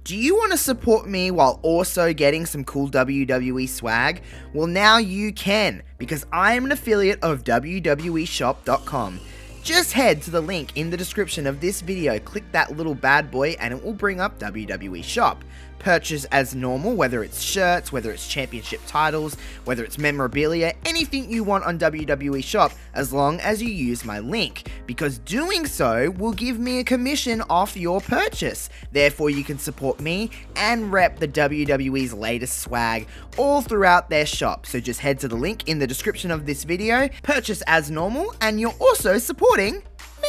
Do you want to support me while also getting some cool WWE swag? Well, now you can, because I am an affiliate of WWEshop.com. Just head to the link in the description of this video, click that little bad boy, and it will bring up WWE Shop. Purchase as normal, whether it's shirts, whether it's championship titles, whether it's memorabilia, anything you want on WWE Shop, as long as you use my link, because doing so will give me a commission off your purchase. Therefore, you can support me and rep the WWE's latest swag all throughout their shop. So just head to the link in the description of this video, purchase as normal, and you're also supporting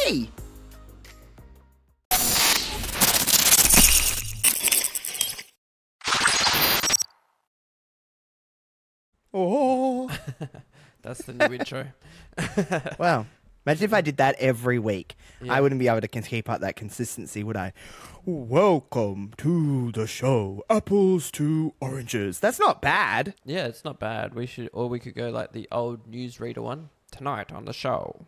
me. Oh, That's the new intro. wow. Imagine if I did that every week. Yeah. I wouldn't be able to keep up that consistency, would I? Welcome to the show. Apples to oranges. That's not bad. Yeah, it's not bad. We could go like the old newsreader one tonight on the show.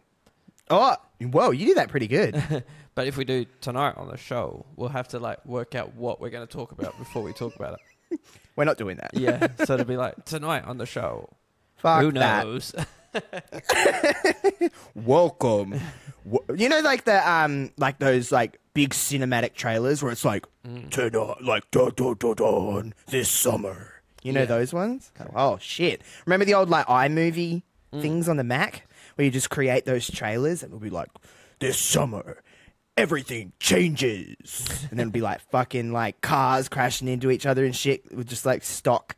Oh, whoa, you do that pretty good. But if we do tonight on the show, we'll have to like work out what we're going to talk about before we talk about it. We're not doing that. Yeah, so it'll be like tonight on the show. Fuck Who that. knows? Welcome. You know, like the like those like big cinematic trailers where it's like tonight, like dun this summer. You know Yeah. those ones? Oh shit! Remember the old like iMovie things on the Mac where you just create those trailers and it'll be like this summer. Everything changes. And then it'd be like fucking like cars crashing into each other and shit with just like stock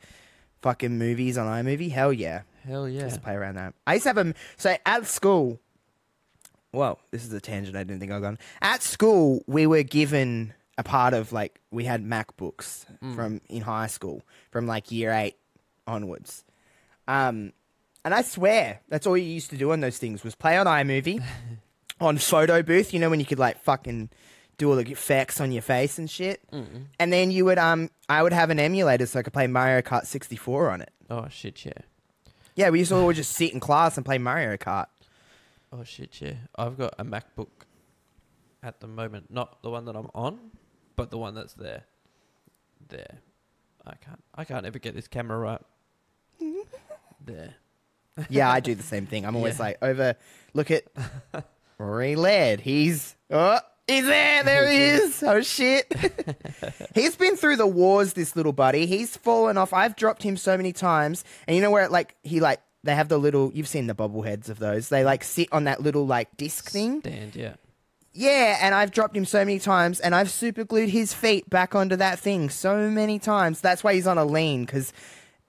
fucking movies on iMovie. Hell yeah. Hell yeah. Just play around that. I used to have so at school, well, this is a tangent I didn't think I'd gone. At school, we were given a part of like, we had MacBooks from in high school, from like year 8 onwards. And I swear, that's all you used to do on those things was play on iMovie. On Photo Booth, you know, when you could like fucking do all the effects on your face and shit. And then you would I would have an emulator so I could play Mario Kart 64 on it. Oh shit, yeah. Yeah, we used to all just sit in class and play Mario Kart. Oh shit, yeah. I've got a MacBook at the moment, not the one that I'm on, but the one that's there. There. I can't ever get this camera right. There. Yeah, I do the same thing. I'm always Yeah. like, look at Rory Laird. He's there. There he is. Oh, shit. He's been through the wars, this little buddy. He's fallen off. I've dropped him so many times. And you know where, they have the little, you've seen the bobbleheads of those. They, like, sit on that little, like, disc thing. Stand, yeah. Yeah, and I've dropped him so many times, and I've super glued his feet back onto that thing so many times. That's why he's on a lean, because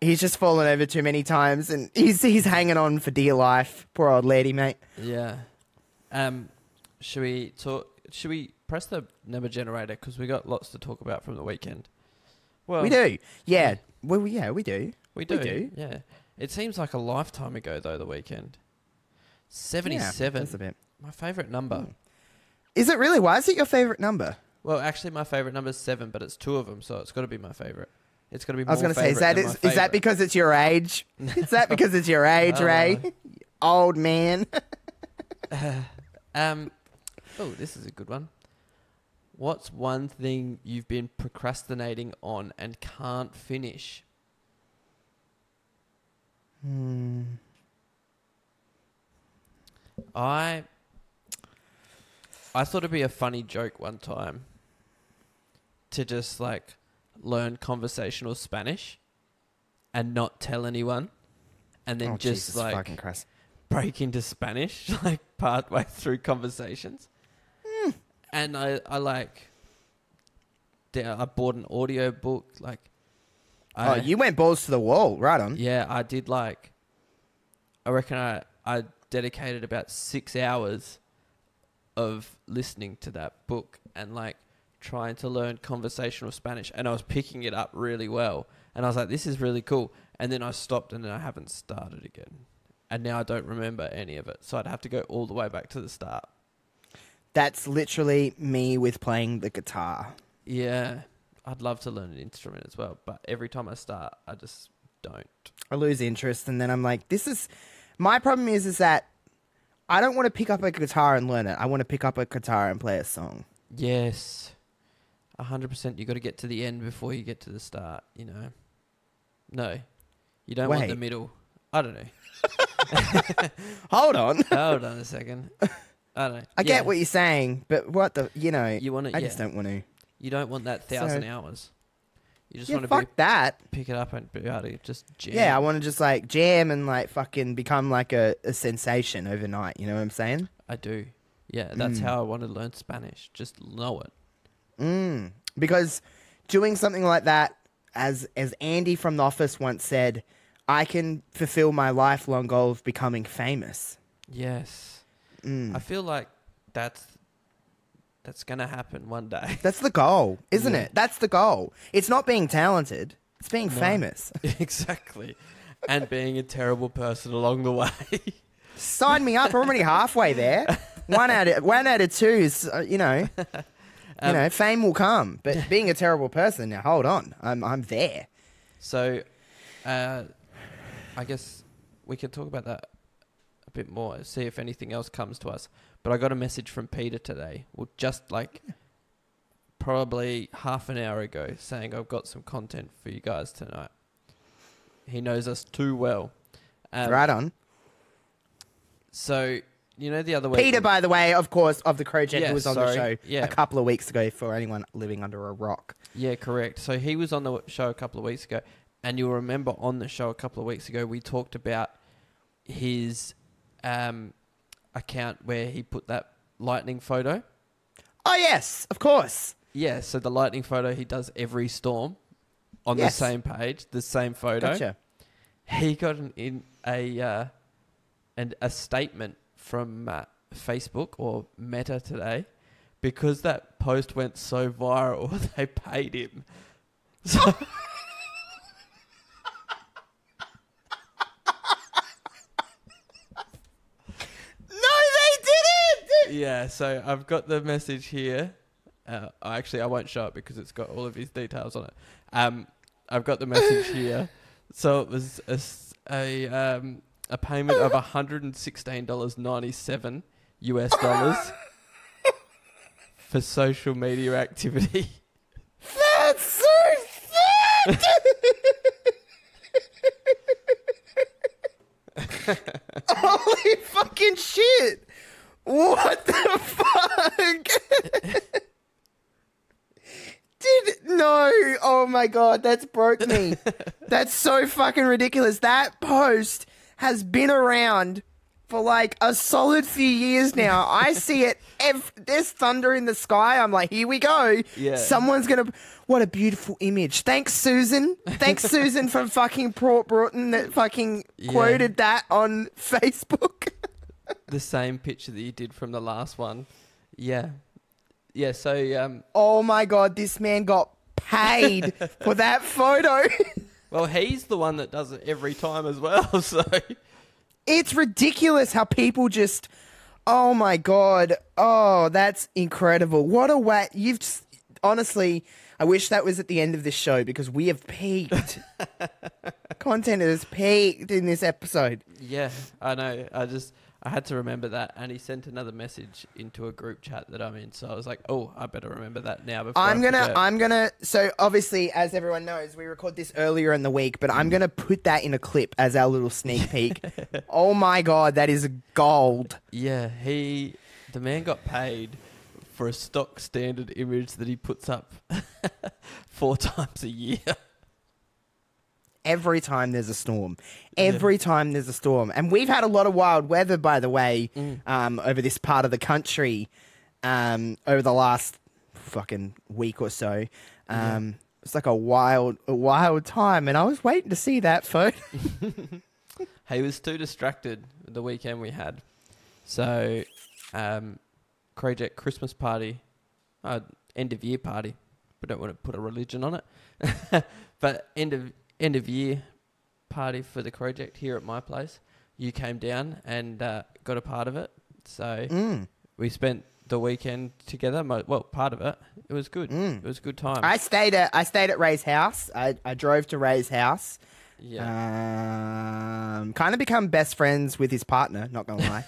he's just fallen over too many times, and he's hanging on for dear life. Poor old lady, mate. Yeah. Should we press the number generator? Because we got lots to talk about from the weekend. Well, We do. Yeah. Well, yeah, we do. We do. We do. Yeah. It seems like a lifetime ago, though, the weekend. Yeah, 77. that's a bit. My favourite number. Is it really? Why is it your favourite number? Well, actually, my favourite number is 7, but it's 2 of them, so it's got to be my favourite. It's got to be more I was going to say, is favourite than my is that favourite. because it's your age? Is that because it's your age, Ray? Old man. Oh, this is a good one. What's one thing you've been procrastinating on and can't finish? I thought it'd be a funny joke one time to just like learn conversational Spanish and not tell anyone, and then Oh, just Jesus like fucking Christ. break into Spanish like partway through conversations. And I bought an audio book. Like, Oh, you went balls to the wall. Right on. yeah, I did like, I reckon I dedicated about 6 hours of listening to that book and like trying to learn conversational Spanish, and I was picking it up really well, and I was like, this is really cool. And then I stopped, and then I haven't started again, and now I don't remember any of it, so I'd have to go all the way back to the start. That's literally me with playing the guitar. Yeah, I'd love to learn an instrument as well, but every time I start, I just don't. I lose interest, and then I'm like, my problem is that I don't want to pick up a guitar and learn it. I want to pick up a guitar and play a song. Yes. 100%. You got to get to the end before you get to the start. You know. No, you don't want the Wait. middle. I don't know. Hold on. Hold on a second. I don't know. I get what you're saying, but what the, you know, you want. I just don't want to. You don't want that 1,000 hours. You just Yeah, want to fuck that. pick it up and be able to just jam. Yeah, I want to just like jam and like fucking become like a sensation overnight. You know what I'm saying? I do. Yeah, that's how I want to learn Spanish. Just know it. Because doing something like that, as Andy from The Office once said, I can fulfill my lifelong goal of becoming famous. Yes. I feel like that's going to happen one day. That's the goal, isn't Yeah. it? That's the goal. It's not being talented. It's being famous. Exactly. And being a terrible person along the way. Sign me up. I'm already halfway there. One out of two is, you know, fame will come. But being a terrible person, now hold on, I'm there. So, I guess we can talk about that a bit more, see if anything else comes to us. But I got a message from Peter today, well, just like probably half an hour ago, saying I've got some content for you guys tonight. He knows us too well. Right on. So, you know, the other week... Peter, by the way, of course, of the Crowjet, Yeah, who was on the show yeah. a couple of weeks ago for anyone living under a rock. Yeah, correct. So he was on the show a couple of weeks ago, and you'll remember on the show a couple of weeks ago, we talked about his account where he put that lightning photo. Oh, yes, of course. Yeah, so the lightning photo, he does every storm on the same page, the same photo. Gotcha. He got a statement from Facebook or Meta today, because that post went so viral, they paid him. So yeah, so I've got the message here. Actually, I won't show it because it's got all of his details on it. I've got the message here. So it was a payment of $116.97 US for social media activity. That's so sad! Holy fucking shit! What the fuck? No, oh my god, that's broke me. That's so fucking ridiculous. That post has been around for like a solid few years now. I see it. There's thunder in the sky. I'm like, here we go. Yeah. Someone's gonna. What a beautiful image. Thanks, Susan. Thanks, Susan, from fucking Port Broughton that fucking quoted that on Facebook. The same picture that you did from the last one. Yeah. Yeah, so... oh my god, this man got paid for that photo. well, he's the one that does it every time as well, so... It's ridiculous how people just... oh my god. Oh, that's incredible. What a way... you've just... honestly, I wish that was at the end of this show because we have peaked. Content has peaked in this episode. Yeah, I know. I had to remember that, and he sent another message into a group chat that I'm in, so I was like, oh, I better remember that now before I forget. So obviously, as everyone knows, we record this earlier in the week, but I'm gonna put that in a clip as our little sneak peek. Oh my god, that is gold. Yeah, the man got paid for a stock standard image that he puts up 4 times a year. Every time there's a storm. Every time there's a storm. And we've had a lot of wild weather, by the way, over this part of the country over the last fucking week or so. It's like a wild time. And I was waiting to see that photo. He was too distracted the weekend we had. So, Crowjet Christmas party, end of year party. We don't want to put a religion on it. But end of year party for the Crowjet here at my place. You came down and got a part of it. So we spent the weekend together. Well, part of it. It was good. It was a good time. I stayed at Ray's house. I drove to Ray's house. Yeah. Kind of become best friends with his partner, not gonna lie.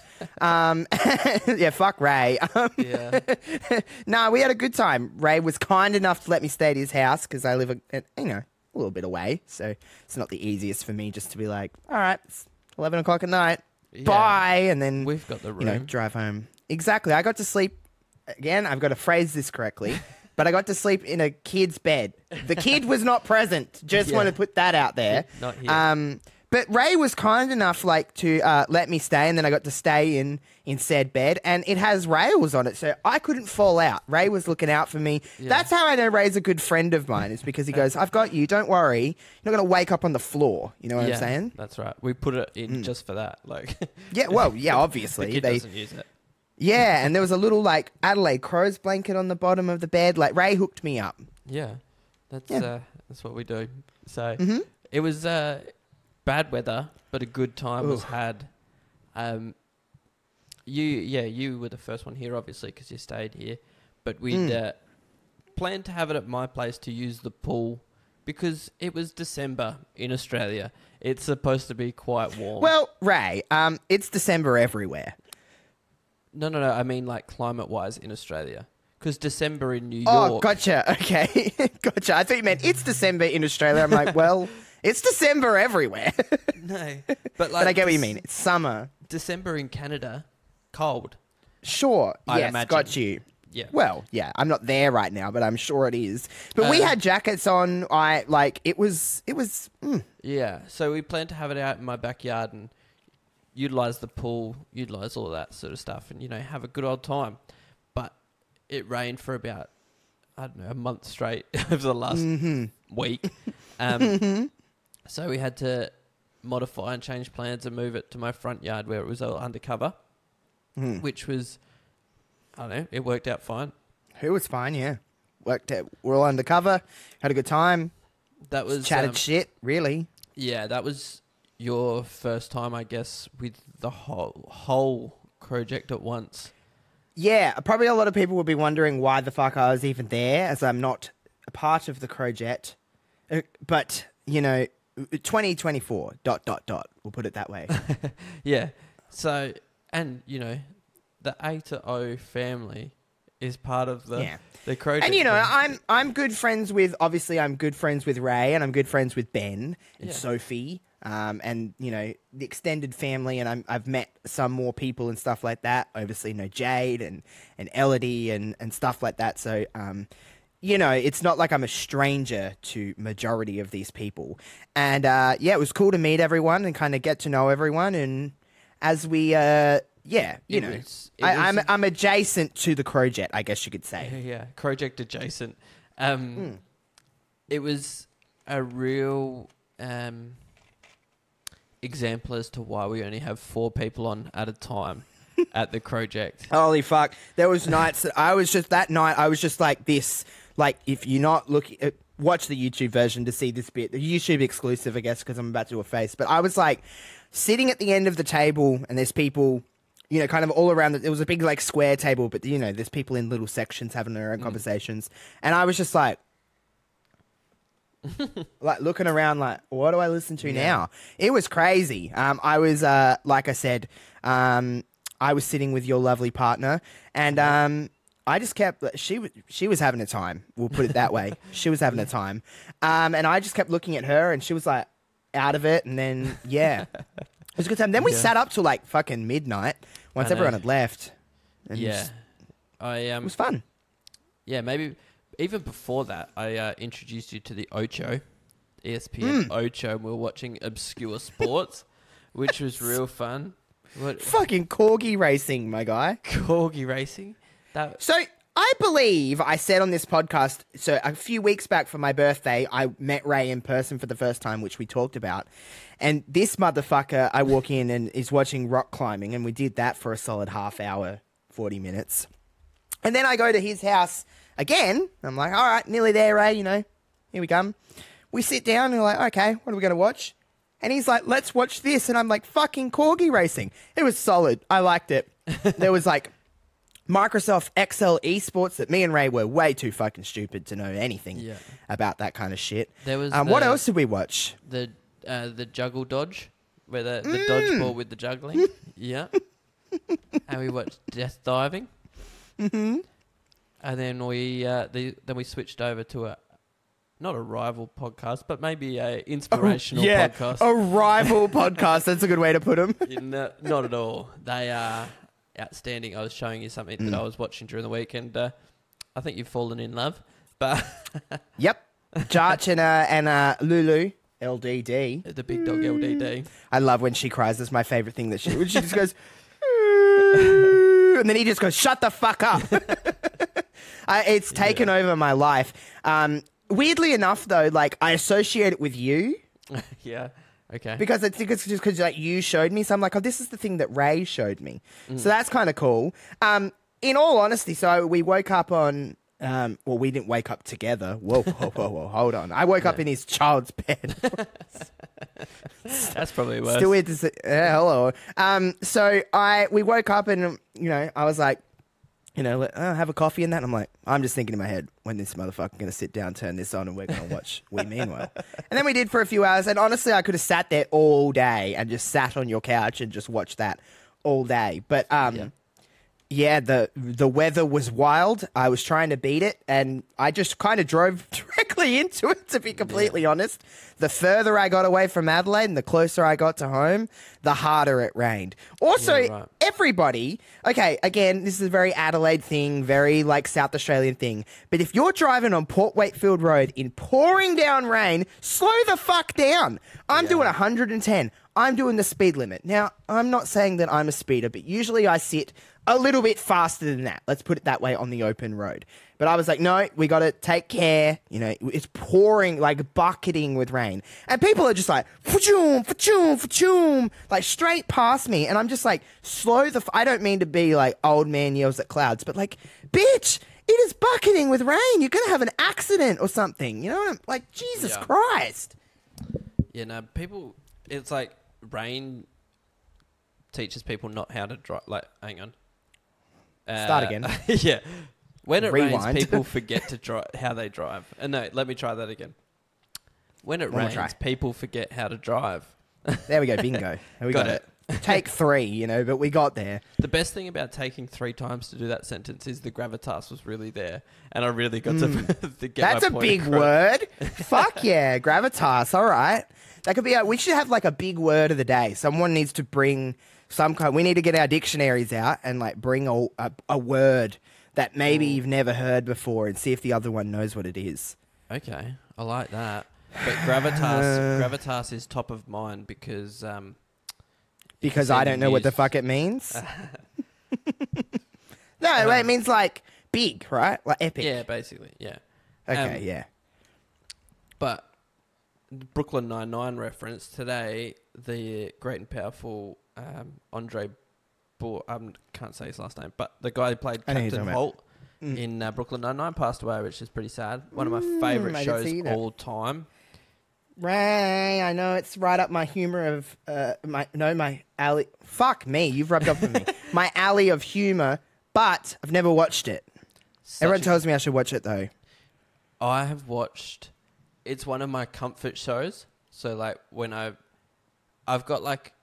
Yeah, fuck Ray. Yeah. No, we had a good time. Ray was kind enough to let me stay at his house because I live, a little bit away. So it's not the easiest for me just to be like, all right, it's 11 o'clock at night. Yeah. Bye. And then, We've got the room. drive home. Exactly. I got to sleep. Again, I've got to phrase this correctly. But I got to sleep in a kid's bed. The kid was not present. Just want to put that out there. Not here. But Ray was kind enough, to let me stay, and then I got to stay in said bed, and it has rails on it, so I couldn't fall out. Ray was looking out for me. Yeah. That's how I know Ray's a good friend of mine. Is because he goes, "I've got you. Don't worry. You're not going to wake up on the floor." You know what I'm saying? That's right. We put it in just for that. Like, Yeah. Well, yeah. Obviously, the kid doesn't use it. Yeah, and there was a little Adelaide Crows blanket on the bottom of the bed. Like Ray hooked me up. Yeah, that's what we do. So it was bad weather, but a good time was had. You were the first one here, obviously, because you stayed here. But we'd planned to have it at my place to use the pool because it was December in Australia. It's supposed to be quite warm. Well, Ray, it's December everywhere. No. I mean, like climate-wise in Australia. Because December in New York. Oh, gotcha. Okay. Gotcha. I thought you meant it's December in Australia. I'm like, well, it's December everywhere. No. But I get what you mean. It's summer. December in Canada, cold. Sure. I'd Yes, imagine. got you. Yeah. Well, yeah, I'm not there right now, but I'm sure it is. But we had jackets on. It was. Yeah. So we planned to have it out in my backyard and utilize the pool, utilize all that sort of stuff, and have a good old time. But it rained for about a month straight over the last week. So we had to modify and change plans and move it to my front yard where it was all undercover, which was, it worked out fine. It was fine, yeah. Worked out. We're all undercover. Had a good time. That was Chatted shit, really. Yeah, that was your first time, I guess, with the whole project at once. Yeah, probably a lot of people would be wondering why the fuck I was even there, as I'm not a part of the Crojet. But, 2024, ... We'll put it that way. Yeah. So, and, the A to O family is part of the Crojet. And, I'm good friends with, obviously, I'm good friends with Ray, and I'm good friends with Ben and Sophie. And the extended family, and I've met some more people and stuff like that. Obviously, Jade and Elodie and stuff like that. So, it's not like I'm a stranger to majority of these people. And it was cool to meet everyone and kind of get to know everyone. And as we, I'm adjacent to the Crojet, I guess you could say. Yeah, Crojet adjacent. It was a real example as to why we only have 4 people on at a time at the Crojet. Holy fuck. There was nights that I was just like this. Like, if you're not looking, watch the YouTube version to see this bit. The YouTube exclusive, I guess, because I'm about to do a face. But I was like sitting at the end of the table, and there's people, kind of all around. It was a big like square table, but there's people in little sections having their own conversations, and I was just like. Like looking around, like, what do I listen to now? It was crazy. I was, like I said, I was sitting with your lovely partner, and I just kept. She was having a time. We'll put it that way. She was having a time, and I just kept looking at her, and she was like out of it, and then it was a good time. Then we sat up till like fucking midnight once everyone had left. And it was fun. Yeah, maybe. Even before that, I introduced you to the Ocho, ESPN Ocho, and we were watching obscure sports, which was real fun. Fucking corgi racing, my guy. Corgi racing? So, I believe I said on this podcast, so a few weeks back for my birthday, I met Ray in person for the first time, which we talked about. And this motherfucker, I walk in and is watching rock climbing, and we did that for a solid half hour, 40 minutes. And then I go to his house again. I'm like, all right, nearly there, Ray, here we come. We sit down and we're like, okay, what are we going to watch? And he's like, let's watch this. And I'm like, fucking corgi racing. It was solid. I liked it. There was like Microsoft Excel esports that me and Ray were way too fucking stupid to know anything about that kind of shit. There was what else did we watch? The the juggle dodge, where the dodgeball with the juggling. Yeah. And we watched Death Diving. Mm-hmm. And then we switched over to not a rival podcast, but maybe a inspirational podcast. A rival podcast. That's a good way to put them. Not at all. They are outstanding. I was showing you something that I was watching during the week, and I think you've fallen in love. But Yep. Jarch and Lulu, LDD. the big dog LDD. I love when she cries. That's my favorite thing that she just goes, and then he just goes, shut the fuck up. It's taken over my life. Weirdly enough, though, like I associate it with you. Yeah. Okay. Because it's just because like you showed me. So I'm like, oh, this is the thing that Ray showed me. So that's kind of cool. In all honesty, so we woke up on. Well, we didn't wake up together. Whoa, hold on. I woke up in his child's bed. That's probably worse. Still weird to say. Hello. So we woke up and I was like, have a coffee and that. And I'm like, I'm just thinking in my head, when this motherfucker going to sit down, turn this on, and we're going to watch We Mean Well. And then we did for a few hours. And honestly, I could have sat there all day and just sat on your couch and just watched that all day. But yeah, the weather was wild. I was trying to beat it, and I just kind of drove directly into it, to be completely honest. The further I got away from Adelaide and the closer I got to home, the harder it rained. Also, everybody, okay, again, this is a very Adelaide thing, very like South Australian thing, but if you're driving on Port Wakefield Road in pouring down rain, slow the fuck down. I'm doing 110. I'm doing the speed limit. Now, I'm not saying that I'm a speeder, but usually I sit a little bit faster than that. Let's put it that way on the open road. But I was like, no, we got to take care. It's pouring, like bucketing with rain. And people are just like, fa-choom, fa-choom, fa-choom, like straight past me. And I'm just like, I don't mean to be like old man yells at clouds, but like, bitch, it is bucketing with rain. You're going to have an accident or something. Like, Jesus Christ. Yeah, no, people, it's like rain teaches people not how to drive. Like, hang on. Start again. Yeah. When it Rewind. rains, people forget to drive how they drive. No, let me try that again. When it rains, people forget how to drive. There we go, bingo. We got it. Take 3, but we got there. The best thing about taking 3 times to do that sentence is the gravitas was really there, and I really got to get That's my a point big across. word. Fuck yeah, gravitas. All right, that could be. We should have like a big word of the day. Someone needs to bring some kind. We need to get our dictionaries out and like bring a word that maybe you've never heard before, and see if the other one knows what it is. Okay, I like that. But gravitas is top of mind because I don't know what the fuck it means. No, it means like big, right? Like epic. Yeah, basically, yeah. Okay, yeah. But Brooklyn Nine-Nine reference today, the great and powerful Andre can't say his last name, but the guy who played Captain Holt in Brooklyn Nine-Nine passed away, which is pretty sad. One of my favourite shows all time. Ray, I know it's right up my humor of my alley. Fuck me, you've rubbed off on me. My alley of humor, but I've never watched it. Everyone tells me I should watch it though. I have watched. It's one of my comfort shows. So like when I've got like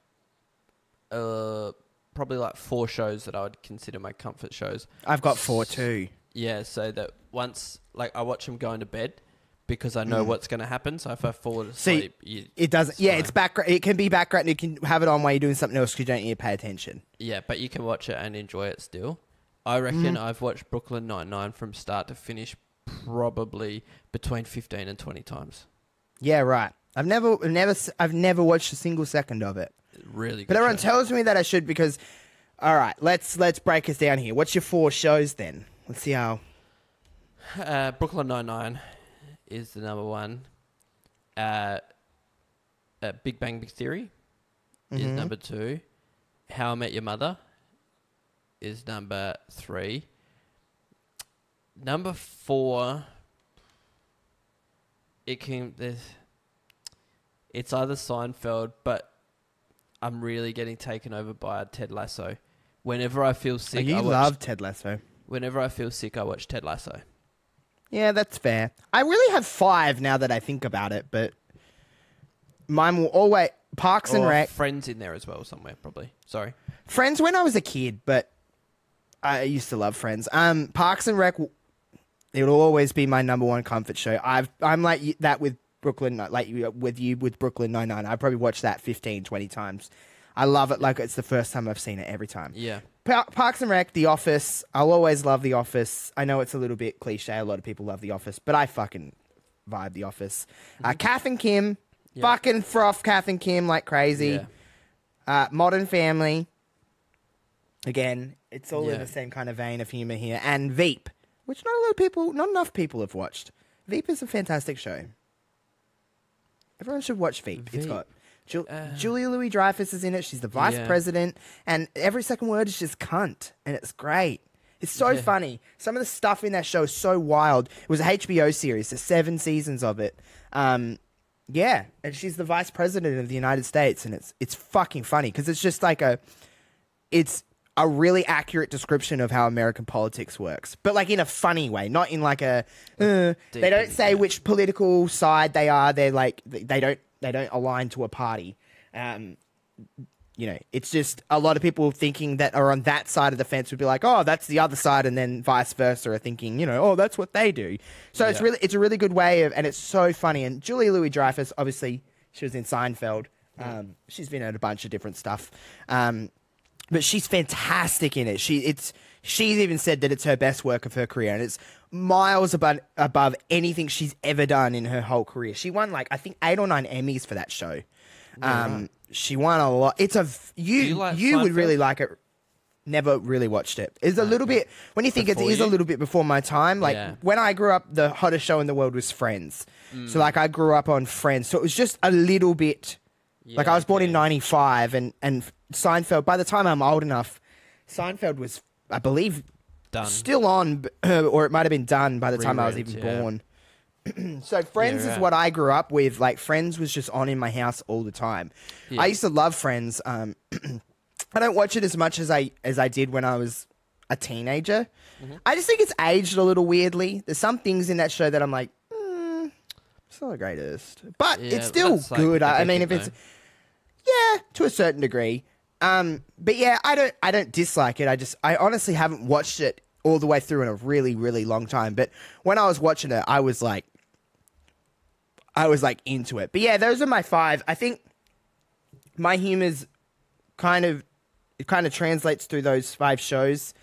probably like 4 shows that I would consider my comfort shows. I've got 4 too. Yeah, so that once like I watch them going to bed. Because I know what's going to happen, so if I fall asleep, it doesn't. Yeah, it's background. It can be background. You can have it on while you're doing something else because you don't need to pay attention. Yeah, but you can watch it and enjoy it still. I reckon I've watched Brooklyn Nine-Nine from start to finish probably between 15 and 20 times. Yeah, right. I've never watched a single second of it. Really good. But everyone show. tells me that I should because. All right, let's break this down here. What's your 4 shows then? Let's see how. Brooklyn Nine-Nine is the number 1. Big Bang Theory is number 2. How I Met Your Mother is number 3. Number 4, it's either Seinfeld, but I'm really getting taken over by Ted Lasso. Whenever I feel sick, I love Ted Lasso. Whenever I feel sick, I watch Ted Lasso. Yeah, that's fair. I really have 5 now that I think about it, but Mine will always Parks and Or Rec. Friends in there as well somewhere, probably. Sorry. Friends when I was a kid, but I used to love Friends. Parks and Rec, it'll always be my number one comfort show. I'm like that with Brooklyn, like with you with Brooklyn Nine-Nine. I probably watched that 15, 20 times. I love it like it's the first time I've seen it every time. Yeah. Parks and Rec, The Office. I'll always love The Office. I know it's a little bit cliche. A lot of people love The Office, but I fucking vibe The Office. Kath and Kim. Yeah. Fucking froth Kath and Kim like crazy. Yeah. Modern Family. Again, it's all in Yeah. the same kind of vein of humor here. And Veep, which not enough people have watched. Veep is a fantastic show. Everyone should watch Veep. It's Veep. got Julia Louis-Dreyfus is in it. She's the vice Yeah. president, and every second word is just cunt, and it's great. It's so Yeah. funny. Some of the stuff in that show is so wild. It was a HBO series. There's 7 seasons of it. Yeah, and she's the vice president of the United States, and it's fucking funny because it's just like it's a really accurate description of how American politics works, but like in a funny way, not in like a. They don't say which political side they are. They're like they don't align to a party. You know, it's just a lot of people thinking that are on that side of the fence would be like, oh, that's the other side, and then vice versa are thinking, you know, oh, that's what they do. So it's a really good way of, and it's so funny. And Julia Louis-Dreyfus, obviously, she was in Seinfeld. She's been in a bunch of different stuff, but she's fantastic in it. She's even said that it's her best work of her career, and it's miles above anything she's ever done in her whole career. She won like I think 8 or 9 Emmys for that show. She won a lot. It's you would Seinfeld? really like it. Never really watched it. It's a little bit when you think Before it is you? a little bit before my time. Like Yeah. when I grew up, the hottest show in the world was Friends. So like I grew up on Friends, so it was just a little bit. Like I was born in '95, and Seinfeld. By the time I'm old enough, Seinfeld was, I believe, Done. still on, or it might have been done by the time I was Reruns, even yeah. born. So Friends Yeah, is right. what I grew up with. Like Friends was just on in my house all the time. Yeah. I used to love Friends. I don't watch it as much as I did when I was a teenager. Mm-hmm. I just think it's aged a little weirdly. There's some things in that show that I'm like, it's not the greatest, but Yeah, it's still that's, like, good. I mean, if addictive, it's yeah, to a certain degree. But yeah, I don't dislike it. I honestly haven't watched it all the way through in a really, really long time. But when I was watching it, I was like into it. But yeah, those are my 5. I think my humor's kind of translates through those 5 shows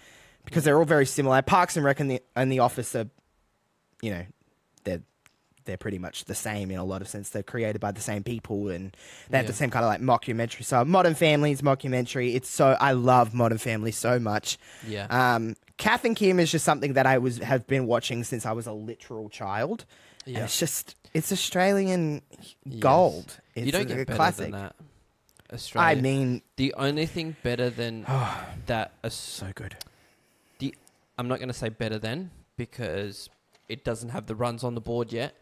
because they're all very similar. Parks and Rec and the Office are, you know, they're pretty much the same in a lot of sense. They're created by the same people and they have the same kind of like mockumentary. So Modern Family's mockumentary. I love Modern Family so much. Yeah. Kath and Kim is just something that have been watching since I was a literal child. And Yeah. it's Australian gold. It's You don't a get better classic. than that. Australia. I mean, the only thing better than that. so good. I'm not going to say better than because it doesn't have the runs on the board yet.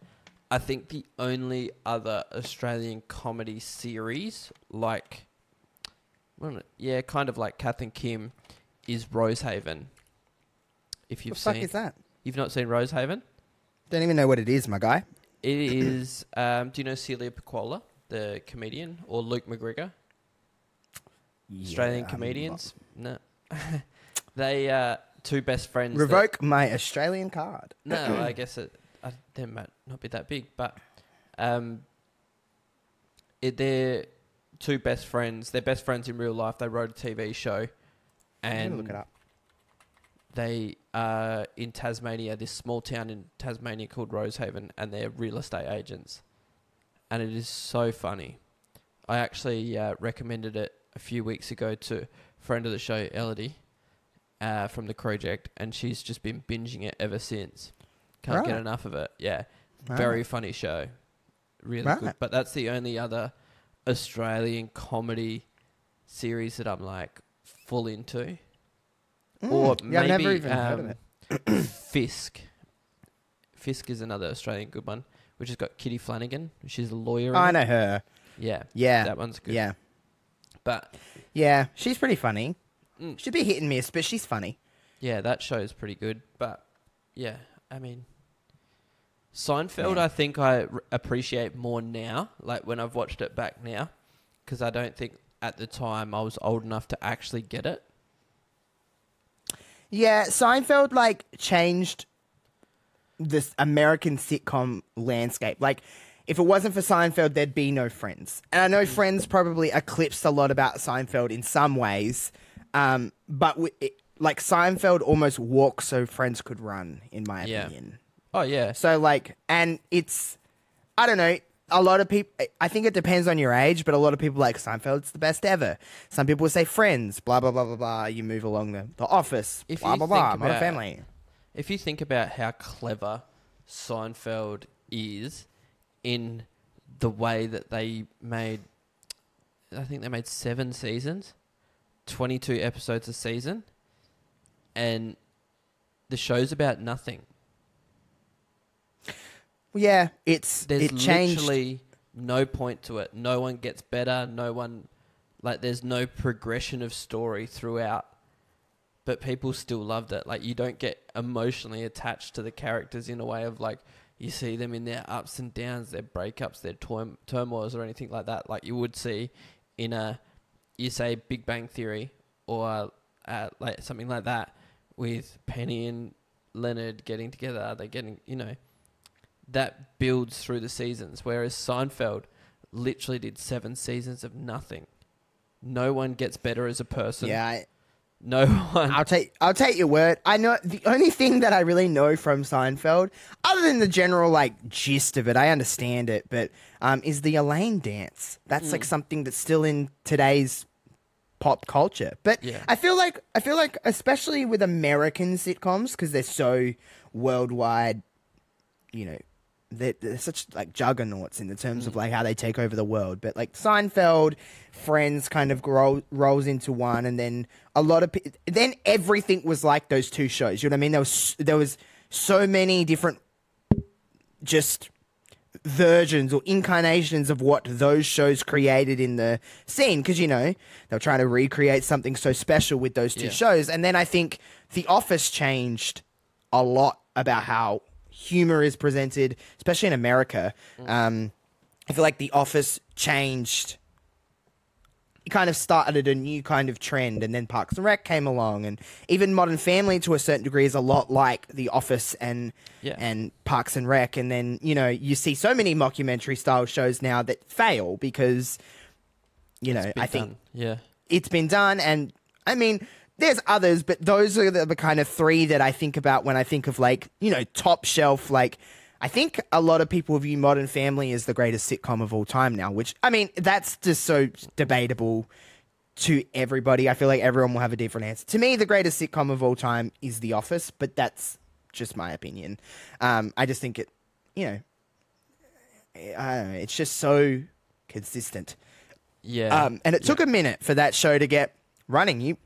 I think the only other Australian comedy series, like, kind of like Kath and Kim, is Rosehaven. If you've What the fuck seen, is that? you've not seen Rosehaven? Don't even know what it is, my guy. It is. Do you know Celia Piccola, the comedian, or Luke McGregor? Australian comedians? No. They 2 best friends. Revoke my Australian card. No, I guess they might not be that big, but they're 2 best friends. They're best friends in real life. They wrote a TV show, I'm gonna look and it up. they are in Tasmania, this small town in Tasmania called Rosehaven, and they're real estate agents. And it is so funny. I actually recommended it a few weeks ago to a friend of the show, Elodie, from the project, and she's just been binging it ever since. Can't get Right. enough of it. Yeah. Right. Very funny show. Really Right. good. But that's the only other Australian comedy series that I'm like full into. Or Yeah, I've maybe never even heard of it. Fisk. Fisk is another Australian good one, which has got Kitty Flanagan. She's a lawyer. in I it. know her. Yeah. Yeah. That one's good. Yeah. But Yeah, she's pretty funny. Mm. She'd be hit and miss, but she's funny. yeah, that show is pretty good. But yeah, I mean, Seinfeld, Yeah. I think I appreciate more now, like when I've watched it back now, because I don't think at the time I was old enough to actually get it. Yeah, Seinfeld like changed this American sitcom landscape. Like, if it wasn't for Seinfeld, there'd be no Friends. And I know Friends probably eclipsed a lot about Seinfeld in some ways, but like Seinfeld almost walked so Friends could run, in my Yeah. opinion. Oh yeah, So like, and it's, I don't know. A lot of people, I think it depends on your age, but a lot of people like Seinfeld's the best ever. Some people say Friends, blah blah blah blah blah. You move along the Office, If blah you blah blah. think Modern about- Family. if you think about how clever Seinfeld is in the way that they made, I think they made 7 seasons, 22 episodes a season, and the show's about nothing. Yeah, There's it changed. literally no point to it. No one gets better. No one, like, there's no progression of story throughout. But people still loved it. Like, you don't get emotionally attached to the characters in a way of, like, you see them in their ups and downs, their breakups, their turmoils or anything like that. Like you would see in you say Big Bang Theory or like something like that with Penny and Leonard getting together. They're getting, that builds through the seasons. Whereas Seinfeld literally did 7 seasons of nothing. No one gets better as a person. Yeah, No one. I'll take your word. I know the only thing that I really know from Seinfeld, other than the general like gist of it, I understand it, but is the Elaine dance. That's like something that's still in today's pop culture. But Yeah. I feel like especially with American sitcoms, because they're so worldwide, they're such like juggernauts in the terms of like how they take over the world. But like Seinfeld, Friends kind of rolls into one, and then a lot of then everything was like those two shows. You know what I mean? There was so many different just versions or incarnations of what those shows created in the scene, because they're trying to recreate something so special with those two Yeah. shows. And then I think The Office changed a lot about how humor is presented, especially in America. I feel like The Office changed. It kind of started a new kind of trend, and then Parks and Rec came along, and even Modern Family to a certain degree is a lot like The Office and Parks and Rec. And then you see so many mockumentary style shows now that fail because I think it's been done, and I mean, there's others, but those are the kind of 3 that I think about when I think of like, top shelf. Like, I think a lot of people view Modern Family as the greatest sitcom of all time now, which, I mean, that's just so debatable to everybody. I feel like everyone will have a different answer. To me, the greatest sitcom of all time is The Office, but that's just my opinion. I just think I don't know, it's just so consistent. Yeah. And it took a minute for that show to get running.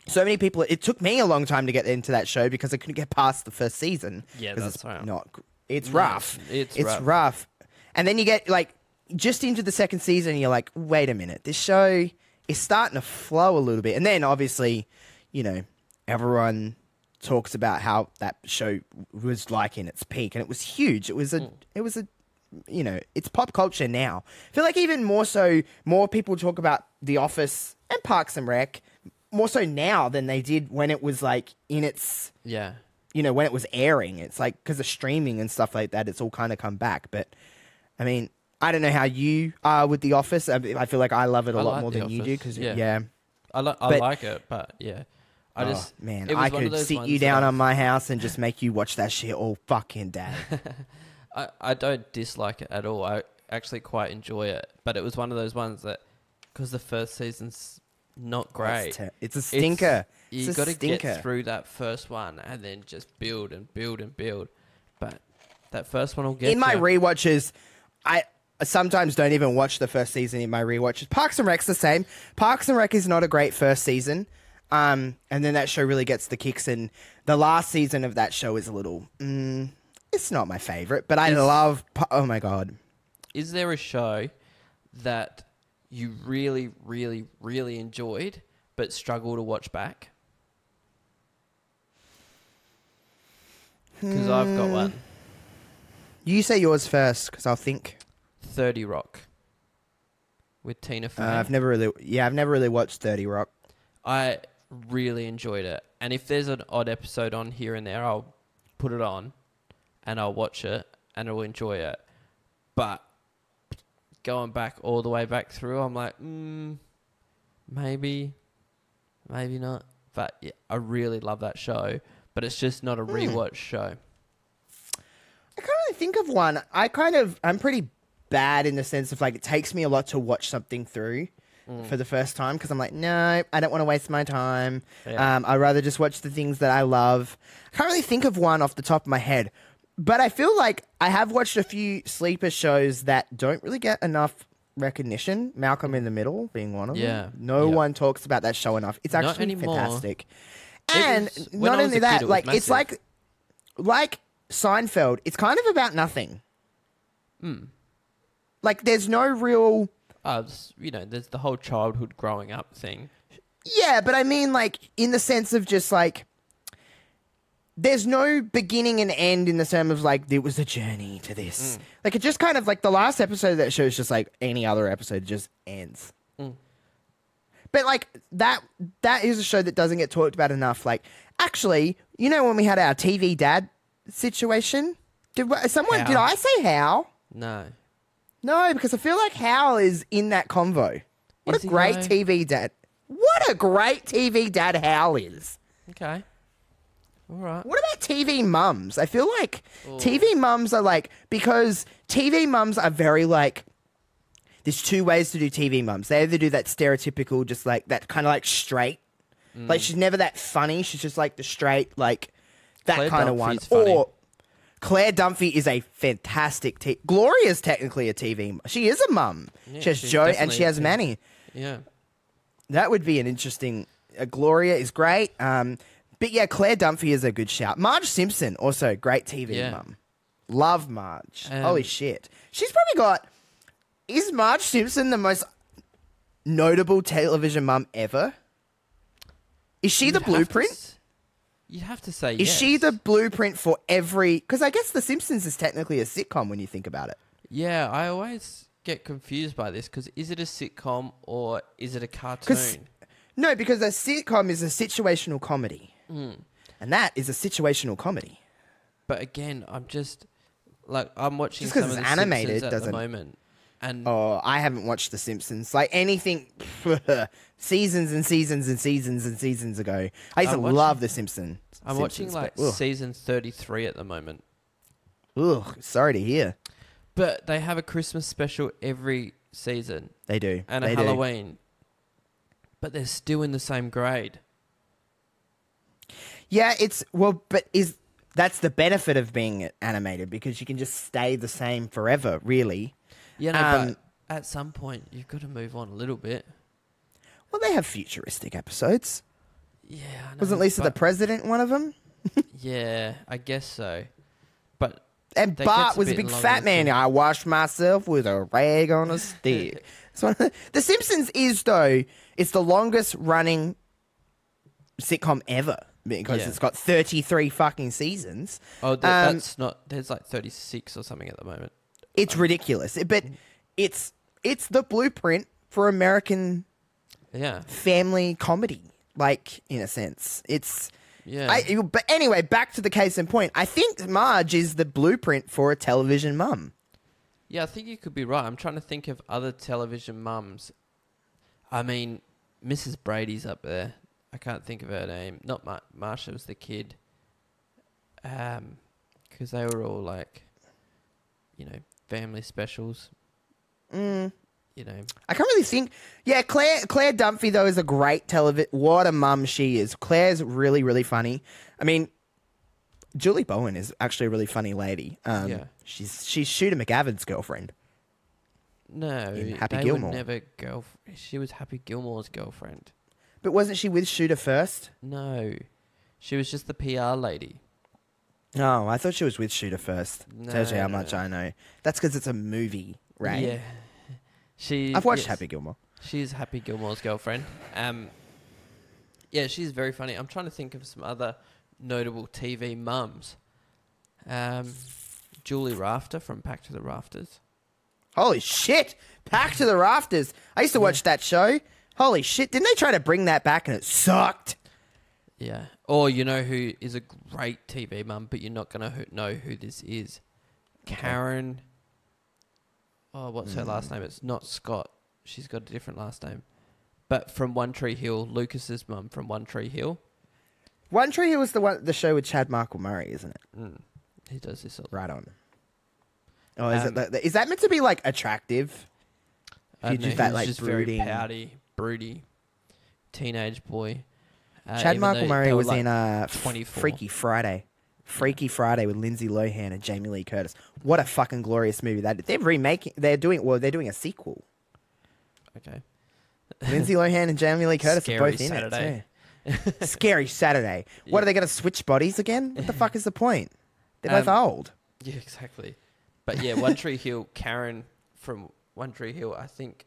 So many people. It took me a long time to get into that show because I couldn't get past the first season. Yeah, 'cause that's it's right. It's rough. It's rough. And then you get like just into the second season, and you're like, wait a minute, this show is starting to flow a little bit. And then obviously, everyone talks about how that show was like in its peak, and it was huge. It was a it's pop culture now. I feel like even more so, more people talk about The Office and Parks and Rec more so now than they did when it was like in its, Yeah. when it was airing. It's like because of streaming and stuff like that, it's all kind of come back. But I mean, I don't know how you are with The Office. I feel like I love it a lot like more The than you do Office, because yeah. I like it, but yeah. I it was I one of could those sit ones you that down I- on my house and just make you watch that shit all fucking day. I don't dislike it at all. I actually quite enjoy it. But it was one of those ones that, because the first season's not great. It's a stinker. You got to get through that first one and then just build and build and build. But that first one will get In my you. rewatches, I sometimes don't even watch the first season in my rewatches. Parks and Rec's the same. Parks and Rec is not a great first season. And then that show really gets the kicks, and the last season of that show is a little... it's not my favorite, but I love... Oh my God. Is there a show that you really, really, really enjoyed but struggle to watch back? Because I've got one. You say yours first, because I'll think. 30 Rock with Tina Fey. I've never really watched 30 Rock. I really enjoyed it. And if there's an odd episode on here and there, I'll put it on and I'll watch it and I'll enjoy it. But going back all the way back through, I'm like, maybe not. But yeah, I really love that show. But it's just not a rewatch show. I can't really think of one. I'm pretty bad in the sense of like it takes me a lot to watch something through for the first time because I'm like, no, I don't want to waste my time. Yeah. I'd rather just watch the things that I love. I can't really think of one off the top of my head, but I feel like I have watched a few sleeper shows that don't really get enough recognition. Malcolm in the Middle being one of them. No one talks about that show enough. It's actually fantastic. And not only that, like it's like Seinfeld, it's kind of about nothing. Like, there's no real... there's the whole childhood growing up thing. Yeah, but I mean, like, in the sense of just, like... There's no beginning and end in the term of, like, it was a journey to this. Like, it just kind of, like, the last episode of that show is just, like, any other episode just ends. But, like, that is a show that doesn't get talked about enough. Like, actually, you know when we had our TV dad situation? Did I say Hal? No. No, because I feel like Hal is in that convo. What Is a he great though? TV dad. What a great TV dad Hal is. Okay. All right. What about TV mums? I feel like TV mums are like, because TV mums are very like, there's two ways to do TV mums. They either do that stereotypical, just like that kind of like straight. Like she's never that funny. She's just like the straight, like that Claire kind of one. Dunphy's funny. Or Claire Dunphy is a fantastic Gloria's technically a TV. She is a mum. Yeah, she has she's Joe and definitely she a has TV. Manny. Yeah. That would be an interesting. Gloria is great. But yeah, Claire Dunphy is a good shout. Marge Simpson, also great TV mum. Love Marge. Holy shit. She's probably got. Is Marge Simpson the most notable television mum ever? Is she the blueprint? You'd have to say Is yes. she the blueprint for every... Because I guess The Simpsons is technically a sitcom when you think about it. Yeah, I always get confused by this because is it a sitcom or is it a cartoon? No, because a sitcom is a situational comedy. And that is a situational comedy. But again, I'm just... Like, I'm watching Just 'cause some of it's the animated Simpsons at the doesn't- moment. And Oh, I haven't watched The Simpsons. Like anything... seasons and seasons and seasons and seasons ago. I used to love The Simpsons. I'm watching like but, season 33 at the moment. ugh, sorry to hear. But they have a Christmas special every season They do. and a They do. Halloween. But they're still in the same grade. Yeah, that's the benefit of being animated because you can just stay the same forever, really. Yeah, no, but at some point you've got to move on a little bit. Well, they have futuristic episodes. Yeah, I know, Wasn't Lisa the but- President one of them? Yeah, I guess so. But And that Bart gets a was a bit big long fat and man. thin. I washed myself with a rag on a stick. The Simpsons is, though, it's the longest running sitcom ever because Yeah. it's got 33 fucking seasons. Oh, that's not... There's like 36 or something at the moment. It's ridiculous. But it's the blueprint for American Yeah. family comedy, like, in a sense. Yeah. But anyway, back to the case in point. I think Marge is the blueprint for a television mum. Yeah, I think you could be right. I'm trying to think of other television mums. I mean, Mrs. Brady's up there. I can't think of her name. Not Marsha was the kid. Because they were all like, family specials. I can't really think. Yeah, Claire Dunphy, though, is a great television. What a mum she is. Claire's really, really funny. I mean, Julie Bowen is actually a really funny lady. Yeah. She's Shooter McGavin's girlfriend. No, In Happy they Gilmore. were never She was Happy Gilmore's girlfriend. But wasn't she with Shooter first? No, she was just the PR lady. No, I thought she was with Shooter first. Tells you how No. much I know. That's because it's a movie, right? Yeah, I've watched yes. Happy Gilmore. She's Happy Gilmore's girlfriend. Yeah, she's very funny. I'm trying to think of some other notable TV mums. Julie Rafter from Back to the Rafters. Holy shit! Back to the Rafters. I used to watch that show. Holy shit! Didn't they try to bring that back and it sucked? Yeah. Or you know who is a great TV mum, but you're not gonna know who this is. Karen. Oh, what's her last name? It's not Scott. She's got a different last name. But from One Tree Hill, Lucas's mum from One Tree Hill. One Tree Hill was the show with Chad Michael Murray, isn't it? Mm. He does this. Right on. Oh, is that meant to be like attractive? I Just don't know, that, like, he's just brooding- very pouty, broody, teenage boy. Chad even Michael though Murray they were, was like, in 24. Freaky Friday. Freaky Friday with Lindsay Lohan and Jamie Lee Curtis. What a fucking glorious movie that they're remaking. They're doing a sequel. Okay. Lindsay Lohan and Jamie Lee Curtis Scary are both in Saturday. it too. Scary Saturday. What Yeah. are they going to switch bodies again? What the fuck is the point? They're both Um, old. Yeah, exactly. But yeah, One Tree Hill, Karen from One Tree Hill, I think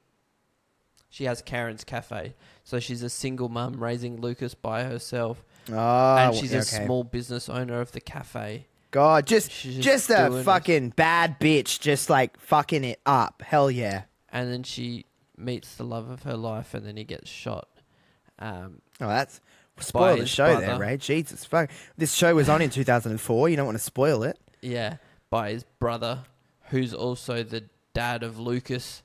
she has Karen's Cafe. So she's a single mum raising Lucas by herself. Oh, And she's a okay. small business owner of the cafe. God, She's just a doing it. fucking bad bitch, just like fucking it up. Hell yeah. And then she meets the love of her life and then he gets shot. Oh, that's spoil the his show there, brother. Ray. Jesus fuck. This show was on in 2004. You don't want to spoil it. Yeah, by his brother, who's also the dad of Lucas.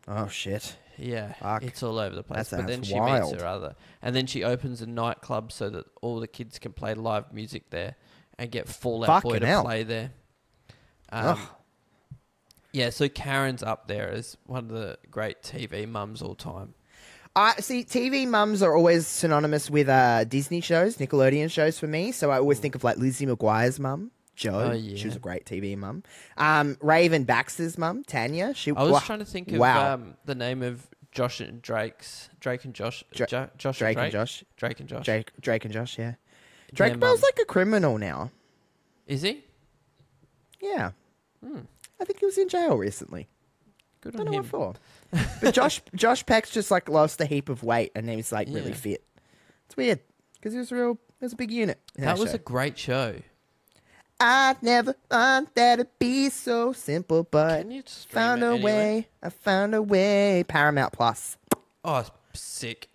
Oh shit. Yeah, Fuck. it's all over the place. That But then sounds she wild. meets her other, and then she opens a nightclub so that all the kids can play live music there and get Fallout Boy Fucking to hell. play there. Ugh. Yeah, so Karen's up there as one of the great TV mums all time. I see. TV mums are always synonymous with Disney shows, Nickelodeon shows for me. So I always think of like Lizzie McGuire's mum, Jo. Oh, yeah. She was a great TV mum. Raven Baxter's mum, Tanya. She. I was wow. trying to think of Wow. the name of Josh and Drake and Josh. Dra- Josh Drake and and Josh. Drake and Josh. Drake and Josh. Yeah. Their Drake Bell's mum. like a criminal now. Is he? Yeah. I think he was in jail recently. Good I on don't know him. what for. But Josh Peck's just like lost a heap of weight and he was like really Yeah. fit. It's weird because he was a big unit. in That was show. a great show. I never thought that it'd be so simple, but Can you stream found it a anyway? way. I found a way. Paramount Plus. Oh, it's sick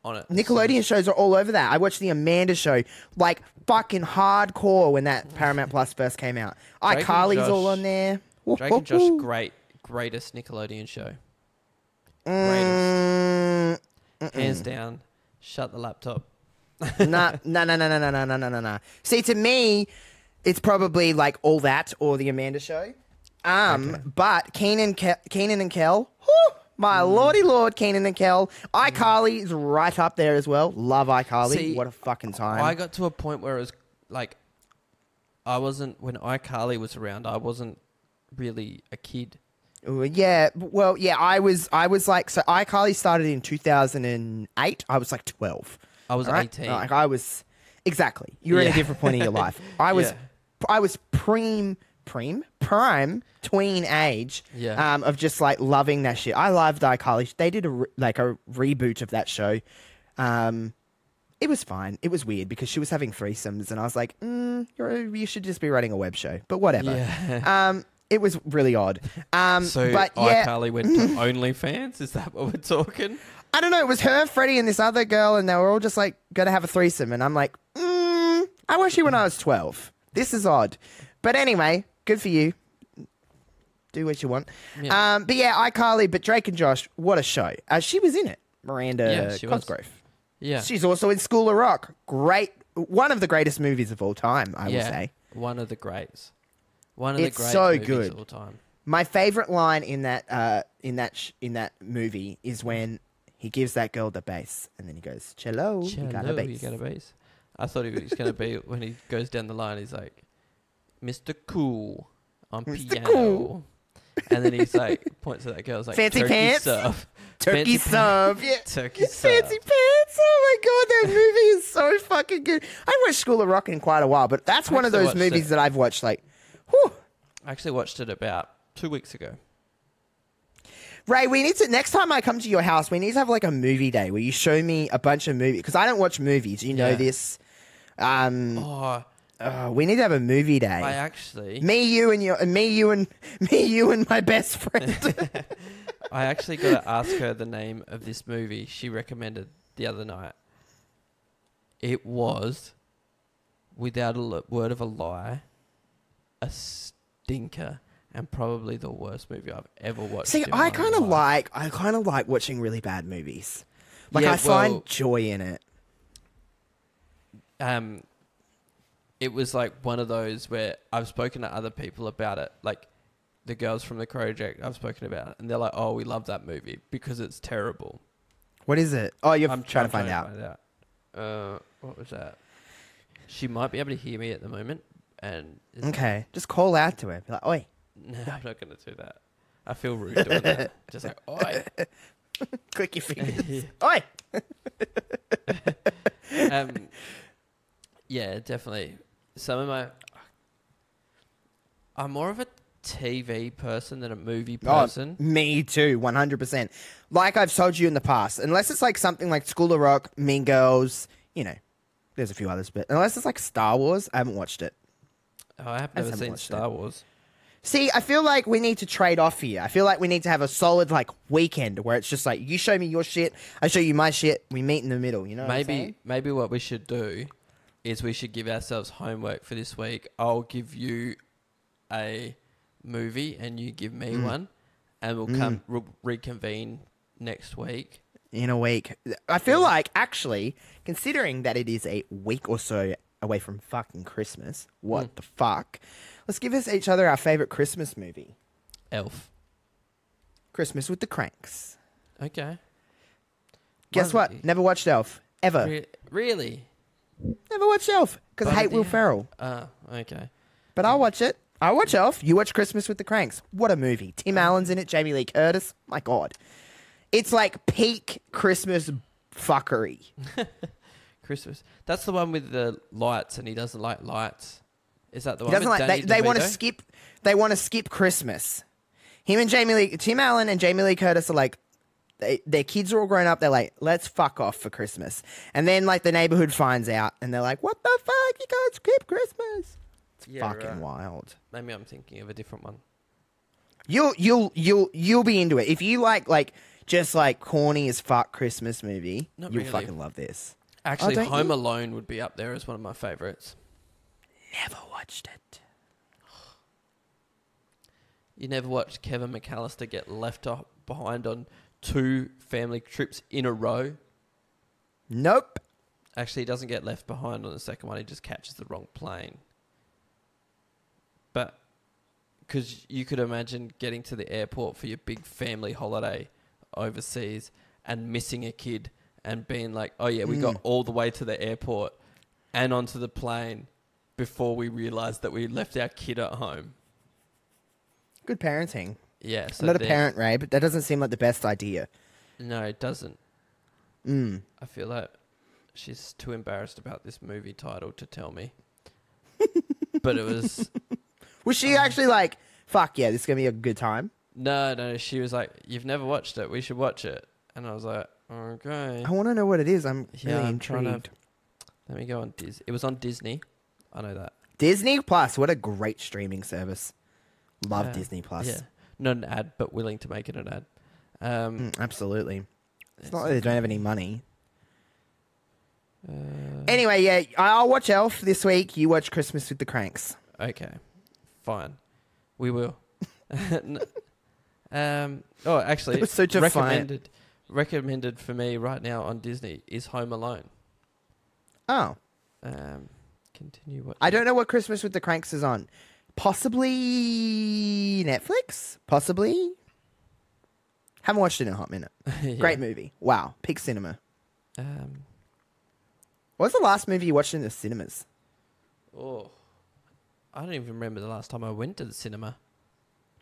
on it. Nickelodeon shows are all over that. I watched the Amanda Show like fucking hardcore when that Paramount Plus first came out. Drake and iCarly's all Josh- on there. Drake and Josh, greatest Nickelodeon show. Greatest. Hands down. Shut the laptop. No. See, to me, it's probably like All That or the Amanda Show. But Keenan and Kel, whew, my lordy lord, Keenan and Kel. iCarly is right up there as well. Love iCarly. See, What a fucking time. I got to a point where it was like, when iCarly was around, I wasn't really a kid. Yeah, well, yeah, I was like, so iCarly started in 2008. I was like 12. I was All right? 18. Like I was, exactly. You were in a Yeah. different point in your life. I was prime tween age. Yeah. Of just like loving that shit. I loved iCarly. They did a reboot of that show. It was fine. It was weird because she was having threesomes, and I was like, you should just be writing a web show. But whatever. Yeah. It was really odd. So but yeah, iCarly went to OnlyFans? Is that what we're talking? I don't know. It was her, Freddie, and this other girl, and they were all just like going to have a threesome. And I'm like, I watched you when I was 12. This is odd. But anyway, good for you. Do what you want. Yeah. But yeah, iCarly, but Drake and Josh, what a show. She was in it. Miranda Yeah, she was. Cosgrove. Yeah. She's also in School of Rock. Great. One of the greatest movies of all time, I will say. One of the greats. One of It's the great so movies good. of all time. My favorite line in that movie is when he gives that girl the bass, and then he goes, "Cello, you got a Cello, bass." you got a bass. I thought he was going to be, when he goes down the line, he's like, Mr. Cool on Mr. piano. Cool. And then he's like, points at that girl, he's like, Fancy turkey pants? Surf. Turkey Fancy sub, yeah. Turkey It's surf. Fancy pants. Oh my god, that movie is so fucking good. I haven't watched School of Rock in quite a while, but that's I one of actually those watched movies it. that I've watched like, whew. I actually watched it about 2 weeks ago. Ray, we need to, next time I come to your house, we need to have like a movie day where you show me a bunch of movies, because I don't watch movies. You know Yeah. this. Oh, We need to have a movie day. I actually, me, you, and my best friend. I actually got to ask her the name of this movie she recommended the other night. It was, without a word of a lie, a stinker and probably the worst movie I've ever watched. See, in my I kind of life. like watching really bad movies. Like Yeah, I find well- joy in it. It was like one of those where I've spoken to other people about it, like the girls from the project I've spoken about it, and they're like, "Oh, we love that movie because it's terrible." What is it? Oh, you're I'm trying to find out. What was that? She might be able to hear me at the moment, and Okay, just call out to her. Be like, oi. no, I'm not going to do that. I feel rude doing that. Just like, oi. Click your fingers. Oi. Yeah, definitely. Some of my, I'm more of a TV person than a movie person. Oh, me too, 100%. Like I've told you in the past, unless it's like something like School of Rock, Mean Girls, you know, there's a few others, but unless it's like Star Wars, I haven't watched it. Oh, I have I never haven't seen watched Star Wars. See, I feel like we need to trade off here. I feel like we need to have a solid like weekend where it's just like you show me your shit, I show you my shit, we meet in the middle. You know, what I'm saying? Maybe what we should do is we should give ourselves homework for this week. I'll give you a movie and you give me one, and we'll reconvene next week. In a week. I feel like actually, considering that it is a week or so away from fucking Christmas, what the fuck? Let's give us each other our favorite Christmas movie. Elf. Christmas with the Cranks. Okay. Guess Why- what? Never watched Elf. Ever. Really? Never watched Elf. Because I But hate Will yeah. Ferrell. Okay. But I'll watch it. I watch Elf. You watch Christmas with the Cranks. What a movie. Tim Allen's in it. Jamie Lee Curtis. My God. It's like peak Christmas fuckery. Christmas. That's the one with the lights, and he doesn't like lights. Is that the He one? doesn't with like. Danny They want to DeVito? skip. They want to skip Christmas. Him and Tim Allen and Jamie Lee Curtis are like, their kids are all grown up. They're like, let's fuck off for Christmas. And then like the neighborhood finds out, and they're like, what the fuck? You can't skip Christmas. It's Yeah, fucking right. wild. Maybe I'm thinking of a different one. You'll be into it if you like just like corny as fuck Christmas movie. Not You'll really. fucking love this. Actually, don't Home you? Alone would be up there as one of my favorites. Never watched it. You never watched Kevin McAllister get left behind on 2 family trips in a row? Nope. Actually, he doesn't get left behind on the second one. He just catches the wrong plane. But because you could imagine getting to the airport for your big family holiday overseas and missing a kid and being like, oh yeah, we got all the way to the airport and onto the plane before we realised that we left our kid at home. Good parenting. Yeah. So I'm not a there- parent, Ray, but that doesn't seem like the best idea. No, it doesn't. I feel like she's too embarrassed about this movie title to tell me. But it was... Was she actually like, fuck yeah, this is going to be a good time? No, she was like, you've never watched it. We should watch it. And I was like, okay. I want to know what it is. I'm Yeah, really I'm trying intrigued. to... Let me go on Disney. It was on Disney. I know that. Disney Plus, what a great streaming service. Love Yeah. Disney Plus. Yeah. Not an ad, but willing to make it an ad. Absolutely. It's not that they don't have any money. Anyway, yeah, I'll watch Elf this week. You watch Christmas with the Cranks. Okay. Fine. We will. Actually, That was so defiant. recommended for me right now on Disney is Home Alone. Oh. Continue watching. I don't know what Christmas with the Cranks is on. Possibly Netflix? Possibly? Haven't watched it in a hot minute. Yeah. Great movie. Wow. Peak cinema. Um, What was the last movie you watched in the cinemas? oh, I don't even remember the last time I went to the cinema.